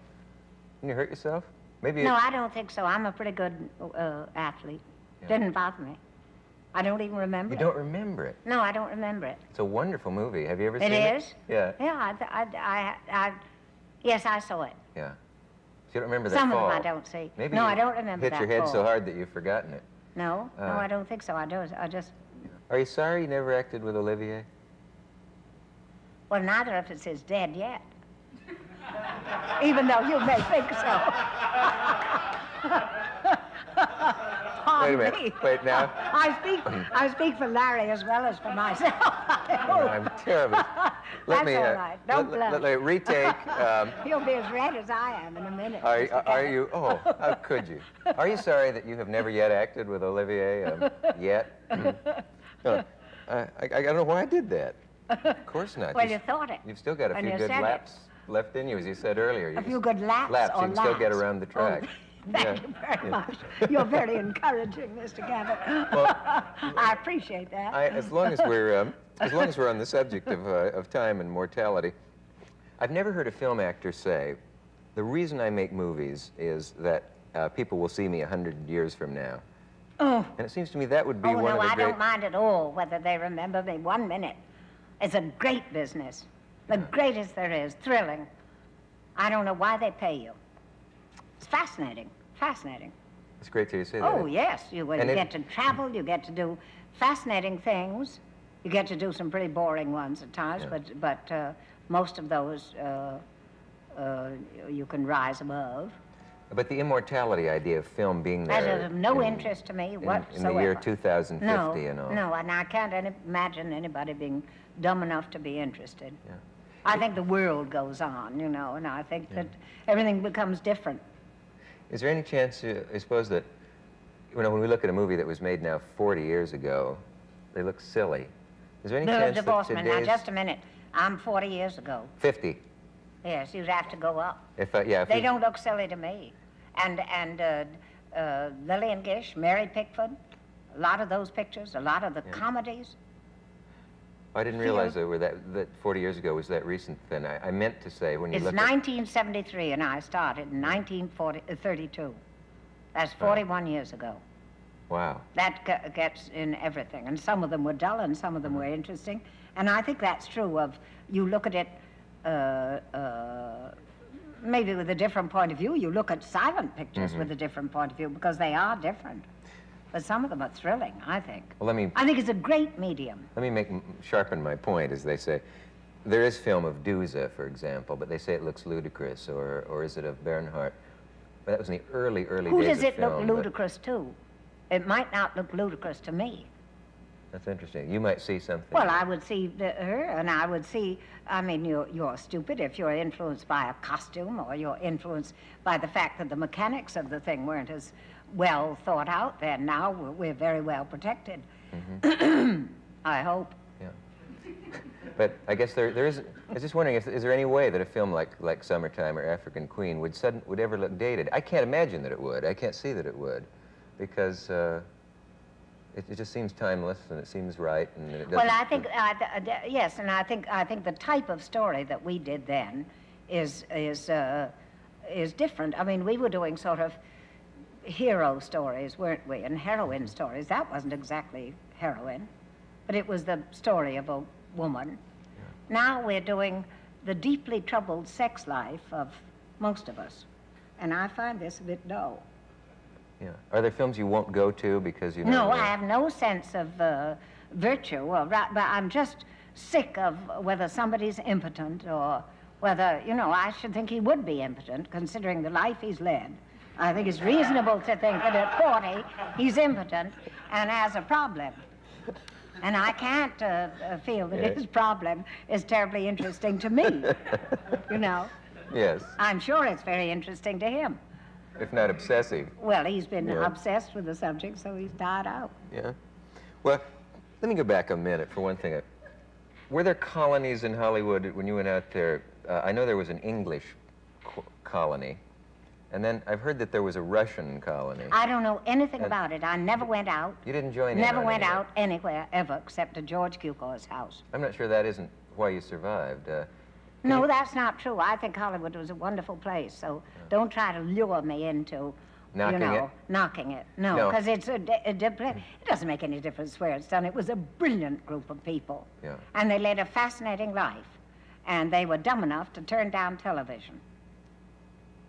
Didn't you hurt yourself? Maybe. No, I don't think so. I'm a pretty good athlete. Yeah. Didn't bother me. I don't even remember it. You don't remember it? No, I don't remember it. It's a wonderful movie. Have you ever seen it? It is? Yeah. Yeah, yes, I saw it. Yeah. So you don't remember that Some fall? of them I don't see. Maybe no, I don't remember hit that your head fall. so hard that you've forgotten it. No, no, I don't think so. I just... Are you sorry you never acted with Olivier? Well, neither of us is dead yet. Even though you may think so. Wait a minute. Wait, now. I speak for Larry as well as for myself. I'm terrible. That's all right. Don't blush. Let me retake. You'll be as red as I am in a minute. Are you? Oh, how could you? Are you sorry that you have never yet acted with Olivier? Yet? No, I don't know why I did that. Of course not. Well, you thought it. You've still got a few good laps left in you, as you said earlier. A few good laps you or can still get around the track. Oh. Thank you very much. You're very encouraging, Mr. Cavett. Well, I appreciate that. As long as we're on the subject of time and mortality, I've never heard a film actor say, the reason I make movies is that people will see me 100 years from now. Oh. And it seems to me that would be one of the great... I don't mind at all whether they remember me 1 minute. It's a great business. The greatest there is, thrilling. I don't know why they pay you. It's fascinating, fascinating. It's great to hear you say that. Oh, yes. You get to travel, you get to do fascinating things, You get to do some pretty boring ones at times, but most of those you can rise above. But the immortality idea of film being there... That is of no interest to me whatsoever. In the year 2050 and all. No, and I can't imagine anybody being dumb enough to be interested. Yeah. I think the world goes on, you know, and I think that everything becomes different. Is there any chance, I suppose, that, you know, when we look at a movie that was made now 40 years ago, they look silly. Is there any chance that Divorceman, now today's... just a minute. I'm 40 years ago. 50. Yes, you'd have to go up. If They don't look silly to me. And Lillian Gish, Mary Pickford, a lot of those pictures, a lot of the comedies. I didn't realize that 40 years ago was that recent then. I meant to say when you It's look 1973 and I started in 1932. That's 41 years ago. Wow. That gets in everything. And some of them were dull and some of them were interesting. And I think that's true of, you look at it maybe with a different point of view. You look at silent pictures with a different point of view because they are different. But some of them are thrilling, I think. Well, I think it's a great medium. Let me sharpen my point, as they say. There is film of Duza, for example, but they say it looks ludicrous, or is it of Bernhardt? But that was in the early Who days does of it film, look but ludicrous to? It might not look ludicrous to me. That's interesting. You might see something. Well, I would see her, and I would see, I mean, you're stupid if you're influenced by a costume, or you're influenced by the fact that the mechanics of the thing weren't as well thought out then. Now we're very well protected. I hope. Yeah. But I guess there is, I was just wondering, is there any way that a film like Summertime or African Queen would ever look dated? I can't imagine that it would. I can't see that it would, because it just seems timeless and it seems right, and it doesn't... Well, I think yes, and I think the type of story that we did then is different. I mean, we were doing sort of hero stories, weren't we, and heroine stories. That wasn't exactly heroine, but it was the story of a woman. Yeah. Now we're doing the deeply troubled sex life of most of us, and I find this a bit dull. Yeah. Are there films you won't go to because you know... No, I have no sense of virtue, but I'm just sick of whether somebody's impotent or whether, you know, I should think he would be impotent considering the life he's led. I think it's reasonable to think that at 40 he's impotent and has a problem. And I can't feel that his problem is terribly interesting to me, you know. Yes. I'm sure it's very interesting to him. If not obsessive. Well, he's been obsessed with the subject, so he's died out. Yeah. Well, let me go back a minute for one thing. Were there colonies in Hollywood when you went out there? I know there was an English colony, and then I've heard that there was a Russian colony. I don't know anything about it. I never went out. You didn't join in? Never went out anywhere, ever, except to George Cukor's house. I'm not sure that isn't why you survived. No, that's not true. I think Hollywood was a wonderful place, so don't try to lure me into, knocking it. No, because it doesn't make any difference where it's done. It was a brilliant group of people, and they led a fascinating life, and they were dumb enough to turn down television.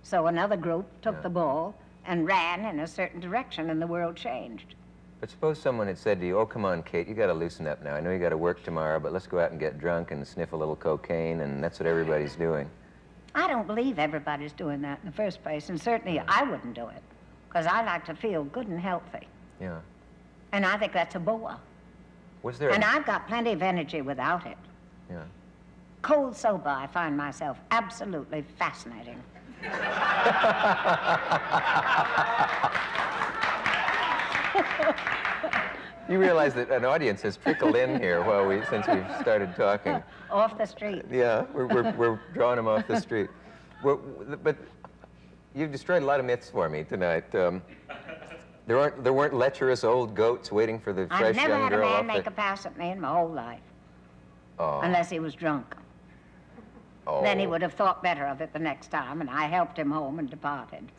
So another group took the ball and ran in a certain direction, and the world changed. But suppose someone had said to you, oh, come on, Kate, you got to loosen up now. I know you got to work tomorrow, but let's go out and get drunk and sniff a little cocaine, and that's what everybody's doing. I don't believe everybody's doing that in the first place, and certainly I wouldn't do it, because I like to feel good and healthy. Yeah. And I think that's a boa. Was there... And I've got plenty of energy without it. Yeah. Cold sober, I find myself absolutely fascinating. You realize that an audience has trickled in here since we've started talking. Off the street. Yeah, we're drawing them off the street. But you've destroyed a lot of myths for me tonight. There weren't lecherous old goats waiting for the fresh young girl. I've never had a man make a pass at me in my whole life. Oh. Unless he was drunk. Oh. Then he would have thought better of it the next time, and I helped him home and departed.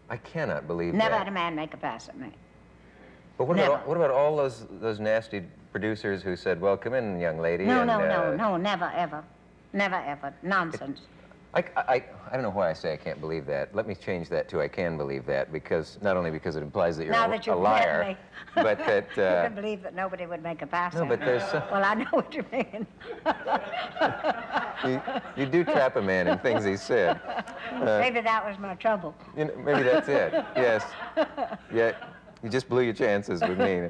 I cannot believe Never that. had a man make a pass at me. But what about all those nasty producers who said, well, come in, young lady. No, never, ever. Never, ever. Nonsense. I don't know why I say I can't believe that. Let me change that to I can believe that, because not only because it implies that you're Now that a you've liar, met me, but that... you can believe that nobody would make a pass No, at but me. there's... Well, I know what you mean. you do trap a man in things he said. Maybe that was my trouble. You know, maybe that's it. Yes. Yeah, you just blew your chances with me.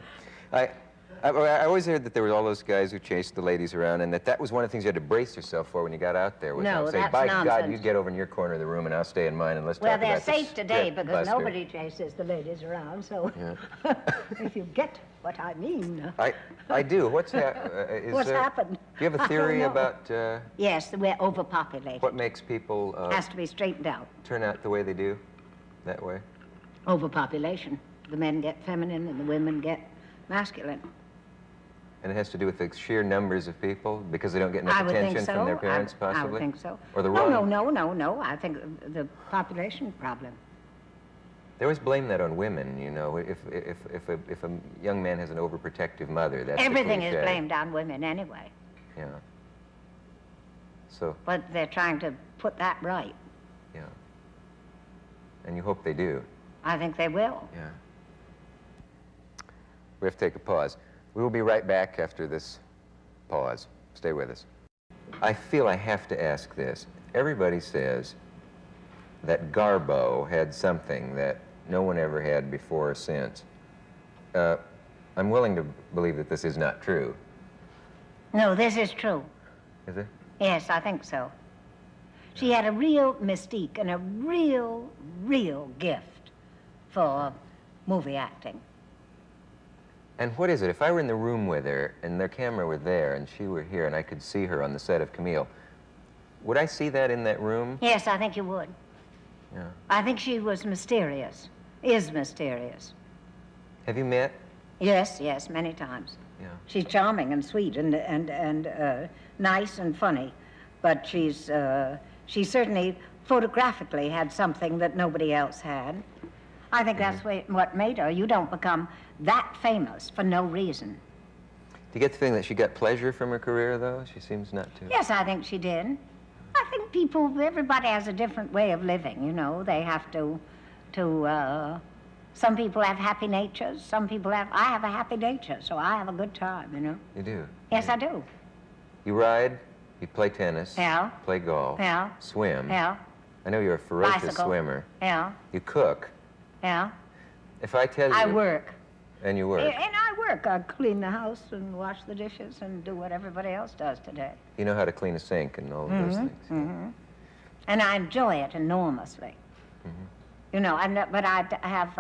I always heard that there were all those guys who chased the ladies around, and that was one of the things you had to brace yourself for when you got out there. No, say, that's by nonsense. God, you get over in your corner of the room, and I'll stay in mine, and let's Well, talk they're about this safe today strip because buster. nobody chases the ladies around, so Yeah. if you get what I mean. I do. What's happened? Do you have a I theory don't know. about Yes, we're overpopulated. what makes people Has to be straightened out. turn out the way they do, that way? Overpopulation. The men get feminine and the women get masculine. And it has to do with the sheer numbers of people because they don't get enough I would think attention so. from their parents, possibly? I would think so. Or the no, wrong... no. I think the population problem. They always blame that on women, you know. If a young man has an overprotective mother, that's the Everything is cliche. blamed on women anyway. Yeah. So, But they're trying to put that right. yeah. And you hope they do. I think they will. Yeah. We have to take a pause. We will be right back after this pause. Stay with us. I feel I have to ask this. Everybody says that Garbo had something that no one ever had before or since. I'm willing to believe that this is not true. No, this is true. Is it? Yes, I think so. She had a real mystique and a real gift for movie acting. And what is it? If I were in the room with her and their camera were there and she were here and I could see her on the set of Camille, would I see that in that room? Yes, I think you would. Yeah. I think she was mysterious, is mysterious. Have you met? Yes, many times. Yeah. She's charming and sweet and nice and funny, but she certainly photographically had something that nobody else had. I think that's what made her. You don't become that famous for no reason. Do you get the feeling that she got pleasure from her career, though? She seems not to. Yes, I think she did. I think everybody has a different way of living, you know. They have to some people have happy natures, I have a happy nature, so I have a good time, you know. You do? Yes, I do. You ride, you play tennis, Yeah. play golf, Yeah. swim. Yeah, I know you're a ferocious Bicycle. swimmer. yeah, You cook. yeah. If I tell you... I work. And you work. And I work. I clean the house and wash the dishes and do what everybody else does today. You know how to clean a sink and all of those things. And I enjoy it enormously. You know, but I have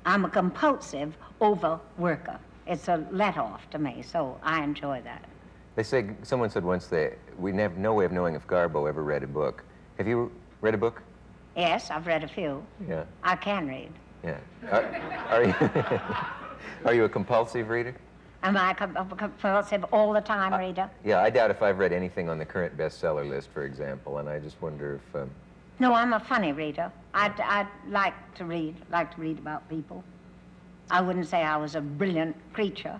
I'm a compulsive overworker. It's a let-off to me, so I enjoy that. They say, someone said once we have no way of knowing if Garbo ever read a book. Have you read a book? Yes, I've read a few. Yeah. I can read. Yeah. Are you, are you a compulsive reader? Am I compulsive all the time reader? Yeah, I doubt if I've read anything on the current bestseller list, for example, and I just wonder if... No, I'm a funny reader. I'd like to read about people. I wouldn't say I was a brilliant creature,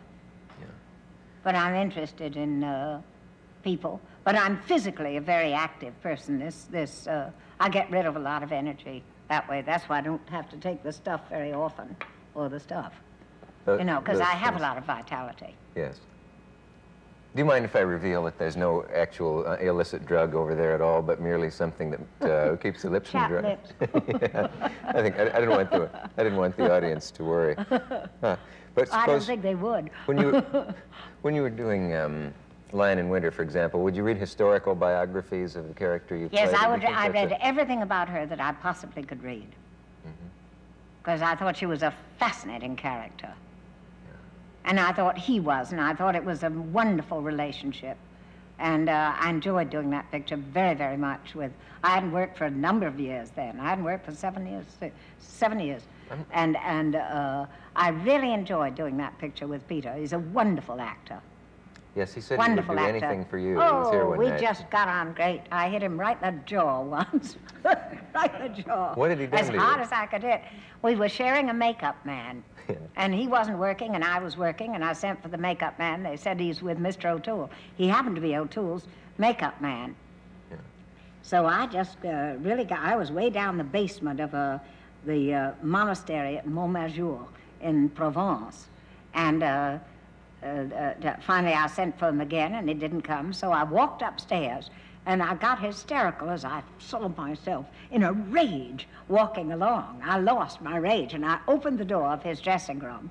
but I'm interested in people. But I'm physically a very active person. I get rid of a lot of energy that way. That's why I don't have to take the stuff very often, or the stuff. You know, because I have a lot of vitality. Yes. Do you mind if I reveal that there's no actual illicit drug over there at all, but merely something that keeps the lips from dry? Lips. Yeah. I didn't want the audience to worry. But I don't think they would. when you were doing Lion in Winter, for example, would you read historical biographies of the character you played? Yes, I would. Do you think I that's read everything about her that I possibly could read, because I thought she was a fascinating character. And I thought he was, and I thought it was a wonderful relationship. And I enjoyed doing that picture very, very much I hadn't worked for a number of years then. I hadn't worked for 7 years. And I really enjoyed doing that picture with Peter. He's a wonderful actor. Yes, he said Wonderful he would do actor. anything for you. He was here one we night. just got on great. I hit him right in the jaw once. Right in the jaw. What had he done As to you? hard as I could hit. We were sharing a makeup man. Yeah. And he wasn't working, and I was working, and I sent for the makeup man. They said he's with Mr. O'Toole. He happened to be O'Toole's makeup man. So I just I was way down the basement of the monastery at Montmajour in Provence. And finally I sent for him again, and he didn't come. So I walked upstairs, and I got hysterical as I saw myself in a rage walking along. I lost my rage, and I opened the door of his dressing room,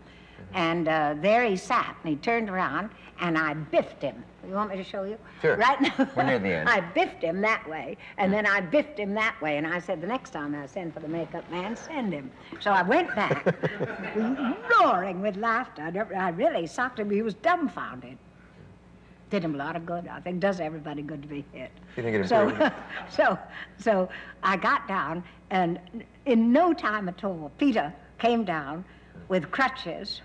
and there he sat, and he turned around, and I biffed him. You want me to show you? Sure. Right now. We're near the end. I biffed him that way, and then I biffed him that way, and I said, the next time I send for the makeup man, send him. So I went back, roaring with laughter. I really socked him. He was dumbfounded. Did him a lot of good. I think does everybody good to be hit. You think it improved? So I got down, and in no time at all, Peter came down with crutches,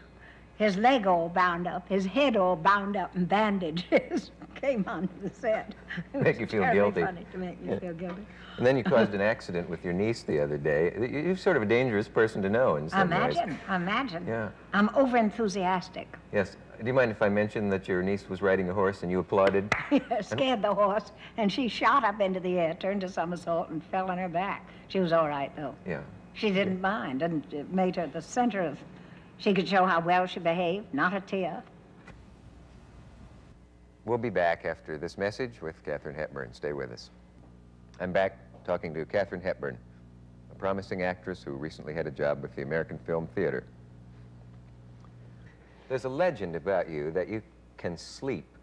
his leg all bound up, his head all bound up in bandages, came onto the set. Make you feel guilty. Funny to make me feel guilty. And then you caused an accident with your niece the other day. You're sort of a dangerous person to know in some ways. Imagine. Yeah. I'm over-enthusiastic. Yes. Do you mind if I mention that your niece was riding a horse and you applauded? Scared the horse, and she shot up into the air, turned a somersault, and fell on her back. She was all right, though. Yeah. She didn't mind, and it made her the center of... She could show how well she behaved, not a tear. We'll be back after this message with Katharine Hepburn. Stay with us. I'm back talking to Katharine Hepburn, a promising actress who recently had a job with the American Film Theater. There's a legend about you that you can sleep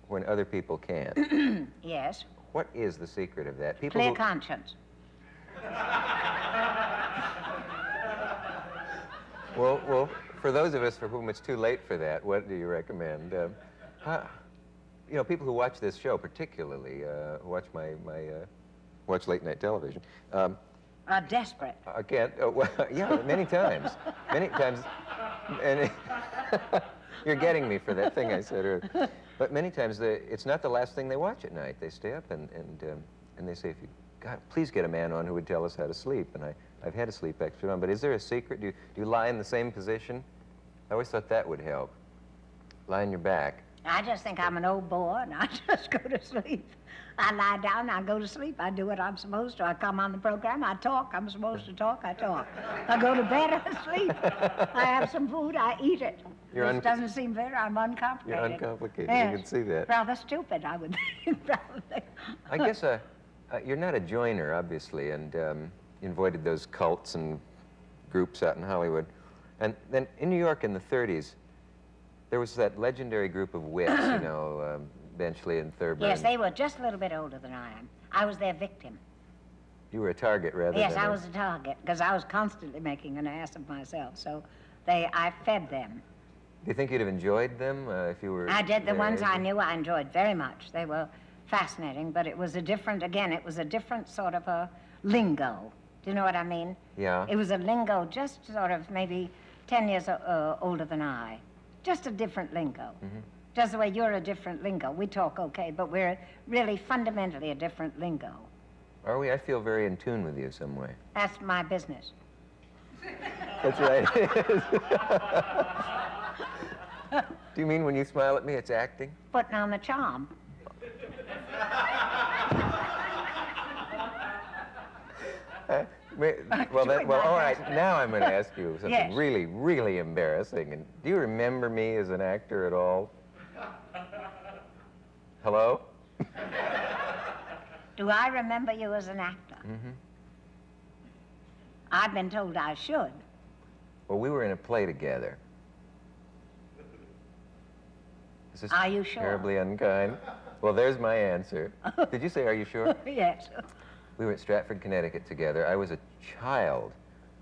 when other people can't. Yes. What is the secret of that? Clear conscience. Well, for those of us for whom it's too late for that, what do you recommend? People who watch this show, particularly who watch watch late night television, Are desperate. can't. Yeah, many times, and you're getting me for that thing I said earlier. But many times, it's not the last thing they watch at night. They stay up and they say, "If you, God, please get a man on who would tell us how to sleep." And I've had a sleep expert on, but is there a secret? Do you lie in the same position? I always thought that would help. Lie on your back. I just think I'm an old bore, and I just go to sleep. I lie down, I go to sleep. I do what I'm supposed to. I come on the program, I talk. I'm supposed to talk, I talk. I go to bed, I sleep. I have some food, I eat it. This doesn't seem fair. I'm uncomplicated. You're uncomplicated. Yes. You can see that. Rather stupid, I would think. Probably. I guess you're not a joiner, obviously, and you avoided those cults and groups out in Hollywood. And then in New York in the 30s, there was that legendary group of wits, Benchley and Thurber. Yes, they were just a little bit older than I am. I was their victim. You were a target rather Yes, than I was a target, because I was constantly making an ass of myself. So I fed them. Do you think you'd have enjoyed them if you were... I did. The ones age? I knew I enjoyed very much. They were fascinating, but it was a different sort of a lingo. Do you know what I mean? Yeah. It was a lingo just sort of maybe 10 years older than I. Just a different lingo. Mm-hmm. Just the way you're a different lingo. We talk okay, but we're really fundamentally a different lingo. Are we? I feel very in tune with you some way. That's my business. That's right. Do you mean when you smile at me, it's acting? Putting on the charm. All right, now I'm going to ask you something Yes. really, really embarrassing. And do you remember me as an actor at all? Hello? Do I remember you as an actor? Mm-hmm. I've been told I should. Well, we were in a play together. Is this Are you sure? terribly unkind? Well, there's my answer. Did you say, are you sure? Yes. We were at Stratford, Connecticut together. I was a child.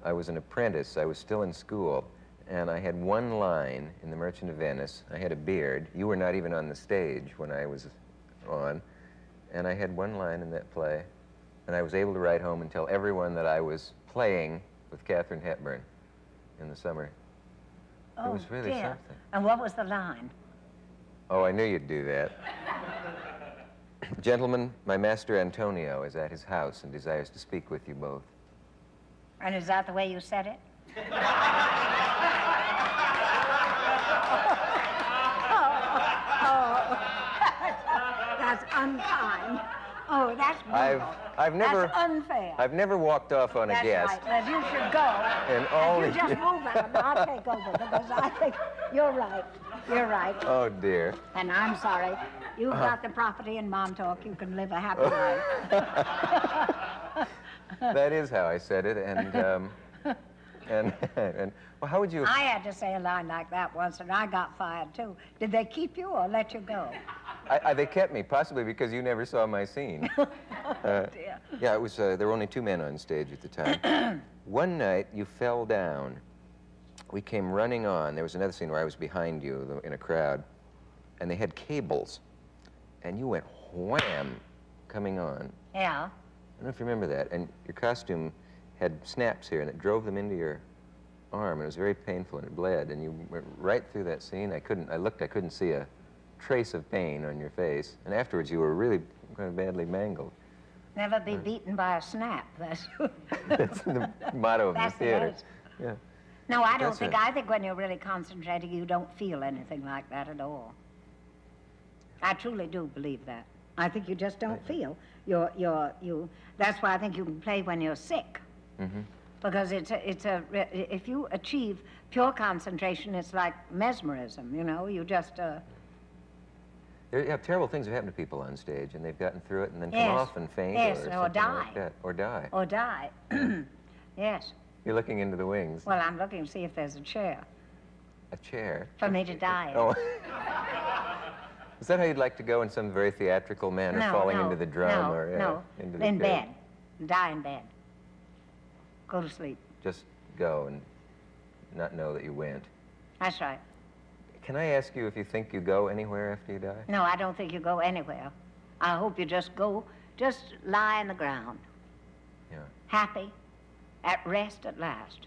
I was an apprentice. I was still in school. And I had one line in The Merchant of Venice. I had a beard. You were not even on the stage when I was on. And I had one line in that play. And I was able to write home and tell everyone that I was playing with Katharine Hepburn in the summer. Oh, it was really dear. something. And what was the line? Oh, I knew you'd do that. Gentlemen, my master Antonio is at his house and desires to speak with you both. And is that the way you said it? That's unkind. Oh, that's brutal. I've never. That's unfair. I've never walked off on a That's guest. right. Well, you should go. And And only. you just move out, and I'll take over because I think you're right. You're right. Oh dear. And I'm sorry. You've got the property in Montauk. You can live a happy life. That is how I said it, and well, how would you? I had to say a line like that once, and I got fired too. Did they keep you or let you go? They kept me, possibly because you never saw my scene. Dear. Yeah, it was. There were only 2 men on stage at the time. One night, you fell down. We came running on. There was another scene where I was behind you in a crowd, and they had cables, and you went wham, coming on. Yeah. I don't know if you remember that. And your costume had snaps here, and it drove them into your arm, and it was very painful, and it bled. And you went right through that scene. I couldn't see a trace of pain on your face. And afterwards, you were really kind of badly mangled. Never be beaten by a snap. That's That's the motto of the That's the theater. best. Yeah. No, I don't That's think. it. I think when you're really concentrating, you don't feel anything like that at all. I truly do believe that. I think you just don't feel. That's why I think you can play when you're sick. Mm-hmm. Because if you achieve pure concentration, it's like mesmerism. You know, you just. Terrible things have happened to people on stage, and they've gotten through it and then come Yes. off and faint Yes, or or something die. like that. Or die. Or die. Yes. You're looking into the wings. Well, I'm looking to see if there's a chair A chair. for me to die in. Oh. Is that how you'd like to go in some very theatrical manner, falling into the drum or into the in pit? bed. Die in bed. Go to sleep. Just go and not know that you went. That's right. Can I ask you if you think you go anywhere after you die? No, I don't think you go anywhere. I hope you just lie on the ground, Yeah. happy, at rest at last.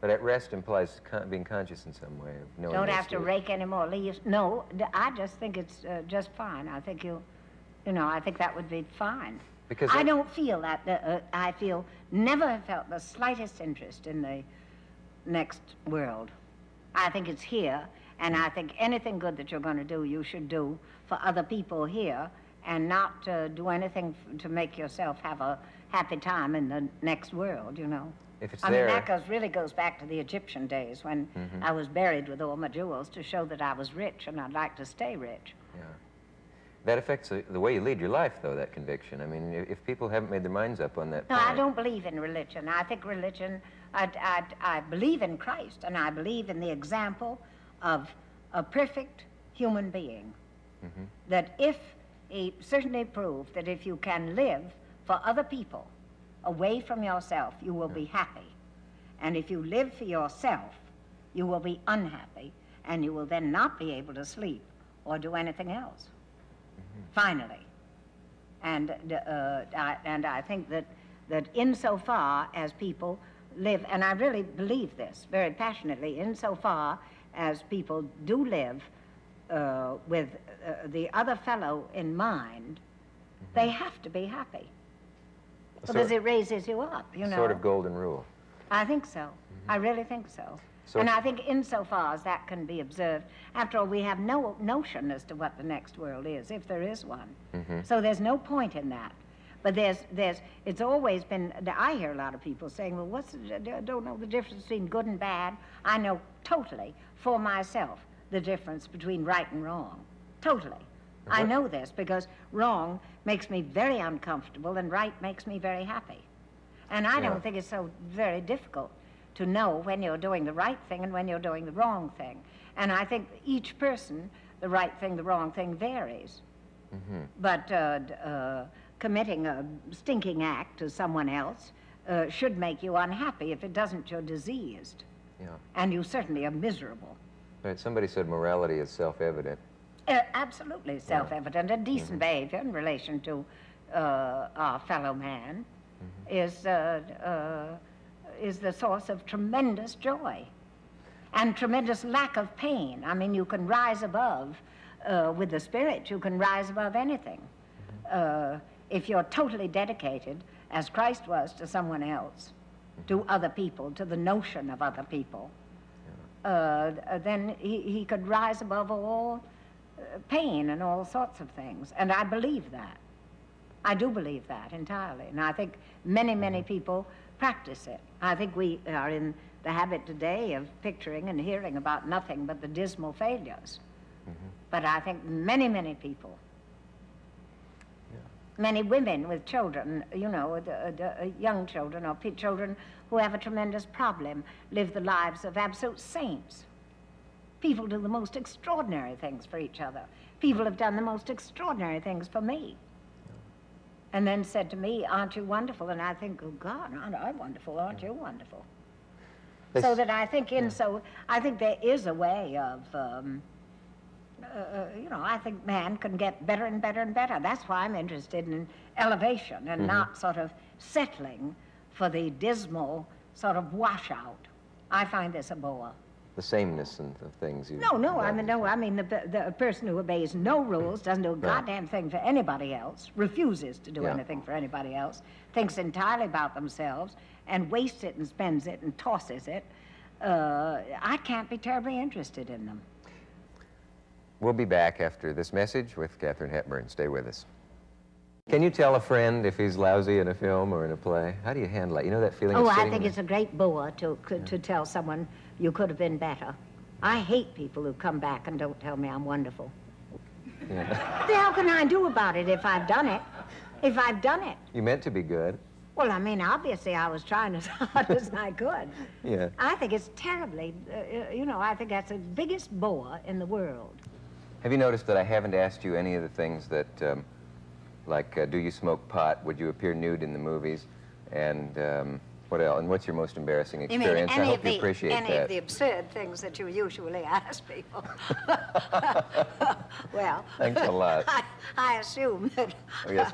But at rest implies being conscious in some way of knowing. Don't you're have to asleep. rake any more leaves. No, I just think it's just fine. I think I think that would be fine. Because I don't feel that. I never have felt the slightest interest in the next world. I think it's here, and I think anything good that you're going to do, you should do for other people here, and not do anything to make yourself have a happy time in the next world, you know. If it's I there. mean, that really goes back to the Egyptian days when I was buried with all my jewels to show that I was rich, and I'd like to stay rich. Yeah. That affects the way you lead your life, though, that conviction. I mean, if people haven't made their minds up on that No, point. I don't believe in religion. I think religion, I believe in Christ, and I believe in the example of a perfect human being. That he certainly proved that if you can live for other people away from yourself, you will be happy. And if you live for yourself, you will be unhappy, and you will then not be able to sleep or do anything else. Finally. And I think that insofar as people live, and I really believe this very passionately, insofar as people do live with the other fellow in mind, they have to be happy. Because it raises you up, you know. Sort of golden rule. I think so. I really think so. And I think insofar as that can be observed, after all, we have no notion as to what the next world is, if there is one. So there's no point in that. But it's always been, I hear a lot of people saying, well, I don't know the difference between good and bad. I know totally, for myself, the difference between right and wrong. Totally. I know this because wrong makes me very uncomfortable and right makes me very happy. And I don't think it's so very difficult to know when you're doing the right thing and when you're doing the wrong thing. And I think each person, the right thing, the wrong thing varies. But committing a stinking act to someone else should make you unhappy. If it doesn't, you're diseased. Yeah. And you certainly are miserable. Right. Somebody said morality is self-evident. Absolutely self-evident. And decent behavior in relation to our fellow man is the source of tremendous joy and tremendous lack of pain. I mean, you can rise above, with the spirit, you can rise above anything. If you're totally dedicated, as Christ was, to someone else, to other people, to the notion of other people, then he could rise above all pain and all sorts of things. And I believe that. I do believe that entirely, and I think many, many people practice it. I think we are in the habit today of picturing and hearing about nothing but the dismal failures. But I think many, many people, many women with children, you know, young children or children who have a tremendous problem, live the lives of absolute saints. People do the most extraordinary things for each other. People have done the most extraordinary things for me. And then said to me, aren't you wonderful? And I think, oh God, aren't I wonderful? Aren't you wonderful? So that I think I think there is a way of, you know, I think man can get better and better and better. That's why I'm interested in elevation and not sort of settling for the dismal sort of washout. I find this a bore. The sameness of things. I mean the person who obeys no rules, doesn't do a goddamn thing for anybody else, refuses to do anything for anybody else, thinks entirely about themselves, and wastes it and spends it and tosses it. I can't be terribly interested in them. We'll be back after this message with Katharine Hepburn. Stay with us. Can you tell a friend if he's lousy in a film or in a play? How do you handle it? You know that feeling of Oh, I sitting think in it's a great bore to tell someone you could have been better. I hate people who come back and don't tell me I'm wonderful. Yeah. What the hell can I do about it if I've done it? If I've done it? You meant to be good. Well, I mean, obviously I was trying as hard as I could. Yeah. I think it's terribly, you know, I think that's the biggest bore in the world. Have you noticed that I haven't asked you any of the things that, like, do you smoke pot? Would you appear nude in the movies? And what else? And what's your most embarrassing experience? I hope you appreciate that. Any of the absurd things that you usually ask people. Well, thanks a lot. I assume that. Oh, yes,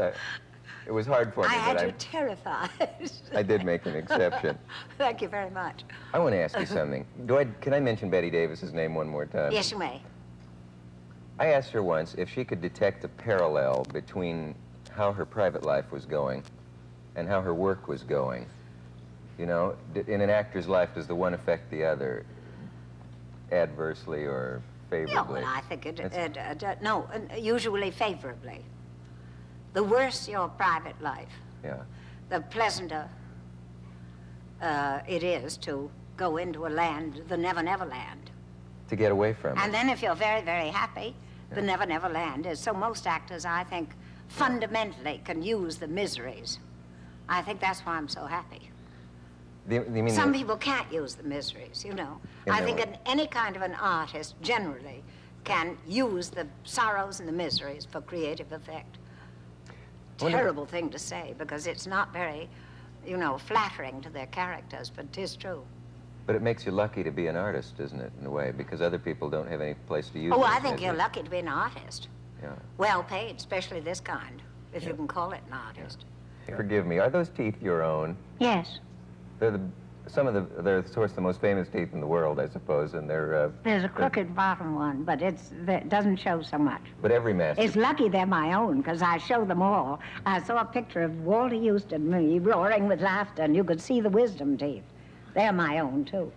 it was hard for me. I had you terrified. I did make an exception. Thank you very much. I want to ask you something. Can I mention Betty Davis's name one more time? Yes, you may. I asked her once if she could detect a parallel between how her private life was going and how her work was going. You know, in an actor's life, does the one affect the other adversely or favorably? Yeah, well, I think no, usually favorably. The worse your private life, the pleasanter it is to go into a land, the Never Never Land. To get away from it. And then if you're very, very happy, the Never Never Land is. So most actors, I think, fundamentally can use the miseries. I think that's why I'm so happy. Some people can't use the miseries, you know. I think any kind of an artist generally can use the sorrows and the miseries for creative effect. Terrible thing to say, because it's not very, you know, flattering to their characters, but 'tis true. But it makes you lucky to be an artist, isn't it, in a way? Because other people don't have any place to use Oh, those I think miseries. you're lucky to be an artist. Yeah. Well paid, especially this kind, if you can call it an artist. Forgive me, are those teeth your own? Yes. They're they're, of course, the most famous teeth in the world, I suppose, and they're... There's a crooked bottom one, but it doesn't show so much. But every master... It's lucky they're my own, because I show them all. I saw a picture of Walter Houston, me roaring with laughter, and you could see the wisdom teeth. They're my own, too.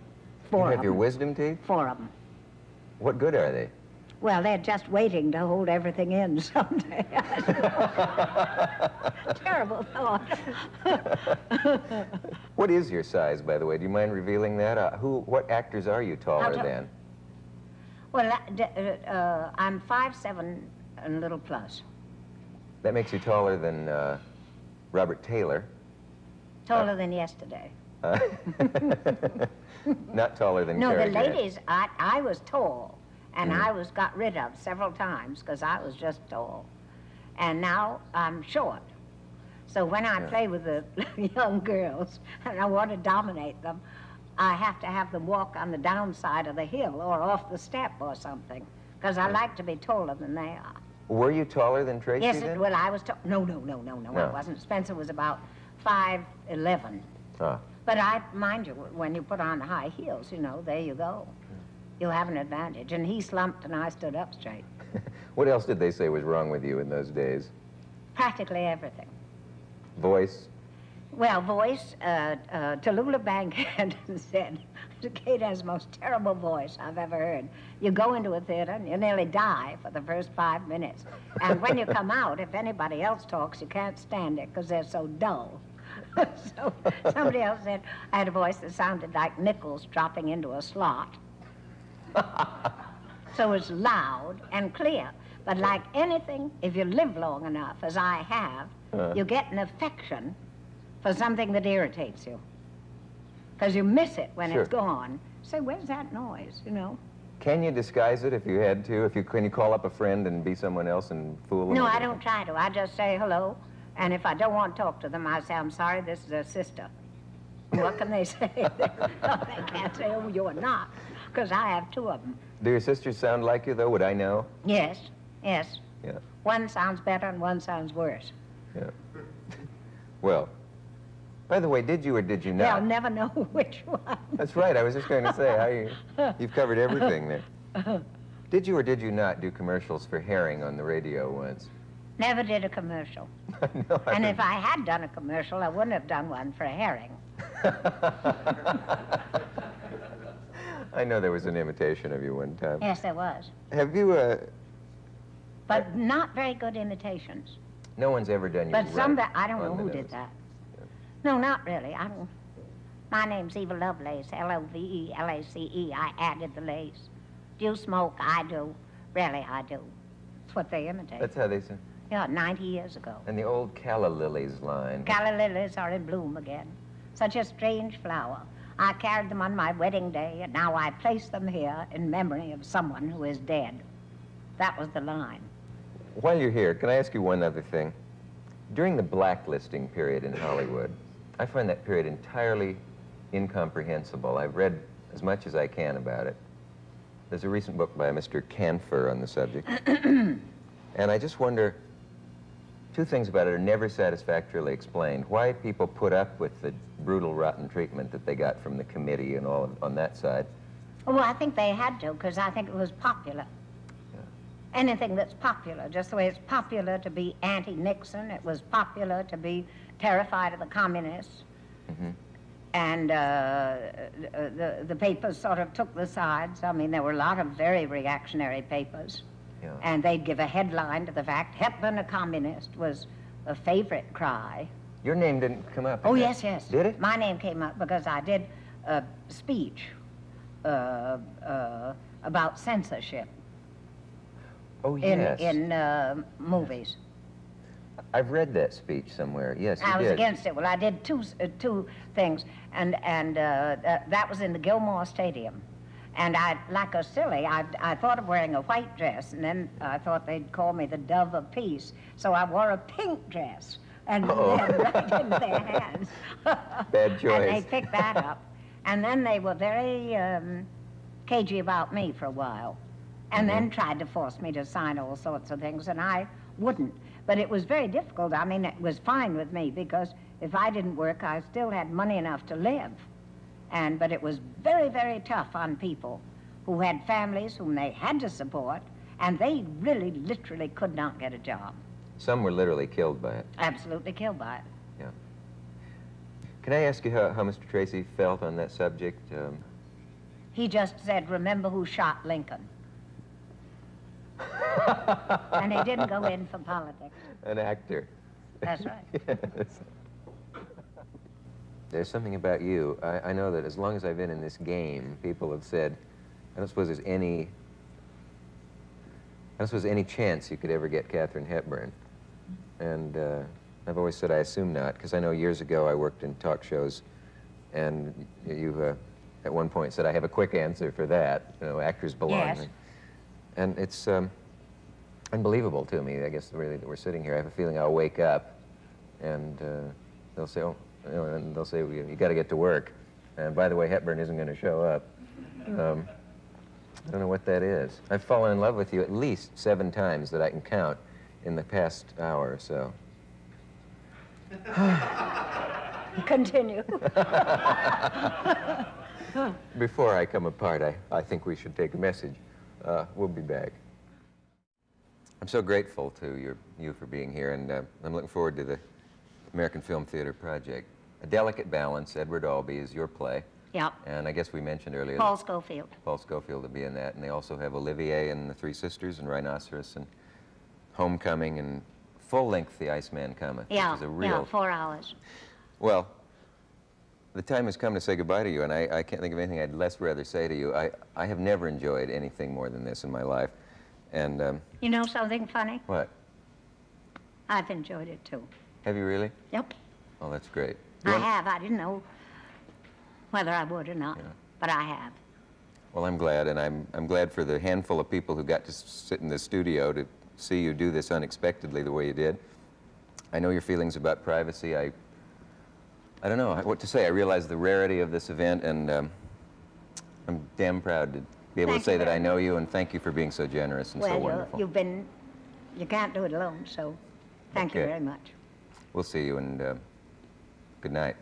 You have your wisdom teeth? 4 of them. What good are they? Well, they're just waiting to hold everything in someday. Terrible thought. What is your size, by the way? Do you mind revealing that? What actors are you taller than? Well, I'm 5'7" and a little plus. That makes you taller than Robert Taylor. Taller than yesterday. Not taller than No, Cary the Grant. ladies, I was tall, and I was got rid of several times because I was just tall. And now I'm short. So when I play with the young girls and I want to dominate them, I have to have them walk on the downside of the hill or off the step or something, because I like to be taller than they are. Were you taller than Tracy Yes, then? well, I was no, I wasn't. Spencer was about 5'11". Ah. But mind you, when you put on high heels, you know, there you go. You have an advantage. And he slumped and I stood up straight. What else did they say was wrong with you in those days? Practically everything. Voice? Well, voice, Tallulah Bankhead said, Kate has the most terrible voice I've ever heard. You go into a theater and you nearly die for the first 5 minutes. And when you come out, if anybody else talks, you can't stand it because they're so dull. So somebody else said I had a voice that sounded like nickels dropping into a slot. So it's loud and clear. But like anything, if you live long enough, as I have, you get an affection for something that irritates you. Because you miss it when it's gone. Say, where's that noise, you know? Can you disguise it if you had to? Can you call up a friend and be someone else and fool them? No, I don't try to. I just say hello. And if I don't want to talk to them, I say, I'm sorry, this is a sister. What can they say? They can't say, oh, you're not, because I have 2 of them. Do your sisters sound like you, though? Would I know? Yes, yes. Yeah. One sounds better and one sounds worse. Yeah. Well, by the way, did you or did you not? They'll never know which one. That's right. I was just going to say, you've covered everything there. Did you or did you not do commercials for herring on the radio once? Never did a commercial. No, and if I had done a commercial, I wouldn't have done one for a herring. I know there was an imitation of you one time. Yes, there was. Have you, But not very good imitations. No one's ever done you But right some that I don't know on the who nose. did that. No, not really. I don't. My name's Eva Lovelace, Lovelace. I added the lace. Do you smoke? I do. Really, I do. That's what they imitate. That's how they say. Yeah, 90 years ago. And the old calla lilies line. Calla lilies are in bloom again. Such a strange flower. I carried them on my wedding day, and now I place them here in memory of someone who is dead. That was the line. While you're here, can I ask you one other thing? During the blacklisting period in Hollywood, I find that period entirely incomprehensible. I've read as much as I can about it. There's a recent book by Mr. Canfer on the subject. And I just wonder, 2 things about it are never satisfactorily explained. Why people put up with the brutal, rotten treatment that they got from the committee and all on that side. Well, I think they had to, because I think it was popular. Anything that's popular, just the way it's popular to be anti-Nixon, it was popular to be terrified of the communists. Mm-hmm. And the papers sort of took the sides. I mean, there were a lot of very reactionary papers. Yeah. And they'd give a headline to the fact, Hepburn, a communist, was a favorite cry. Your name didn't come up. Oh, in that. yes, yes. Did it? My name came up because I did a speech about censorship. Oh, yes. In movies. I've read that speech somewhere. Yes, you I was did. against it. Well, I did two things, and that was in the Gilmore Stadium. And I, like a silly, I thought of wearing a white dress, and then I thought they'd call me the Dove of Peace. So I wore a pink dress, and then right in their hands. Bad choice. And they picked that up. And then they were very cagey about me for a while, and then tried to force me to sign all sorts of things, and I wouldn't. But it was very difficult. I mean, it was fine with me, because if I didn't work, I still had money enough to live. But it was very, very tough on people who had families whom they had to support, and they really, literally could not get a job. Some were literally killed by it. Absolutely killed by it. Yeah. Can I ask you how Mr. Tracy felt on that subject? He just said, remember who shot Lincoln. And he didn't go in for politics. An actor. That's right. Yes. There's something about you. I know that as long as I've been in this game, people have said, I don't suppose there's any chance you could ever get Katharine Hepburn. And I've always said I assume not, because I know years ago I worked in talk shows, and you at one point said, I have a quick answer for that. You know, actors belong. Yes. And it's unbelievable to me, I guess, really, that we're sitting here. I have a feeling I'll wake up, and they'll say, oh, you know, and they'll say, well, you got to get to work. And by the way, Hepburn isn't going to show up. I don't know what that is. I've fallen in love with you at least 7 times that I can count in the past hour or so. Continue. Before I come apart, I think we should take a message. We'll be back. I'm so grateful to you for being here, and I'm looking forward to the American Film Theater project. A Delicate Balance, Edward Albee, is your play. Yep. And I guess we mentioned earlier Paul that Schofield. Paul Schofield will be in that. And they also have Olivier and the Three Sisters and Rhinoceros and Homecoming and full-length The Iceman Cometh, Yeah, which is a real... yeah, 4 hours. Well, the time has come to say goodbye to you, and I can't think of anything I'd less rather say to you. I have never enjoyed anything more than this in my life. And, You know something funny? what? I've enjoyed it too. Have you really? Yep. Oh, that's great. I have. I didn't know whether I would or not, Yeah. but I have. Well, I'm glad, and I'm glad for the handful of people who got to sit in the studio to see you do this unexpectedly the way you did. I know your feelings about privacy. I don't know what to say. I realize the rarity of this event, and I'm damn proud to be able Thank to say you that very I know you, and thank you for being so generous and so Well, wonderful. you can't do it alone, so thank you Okay. very much. We'll see you, and good night.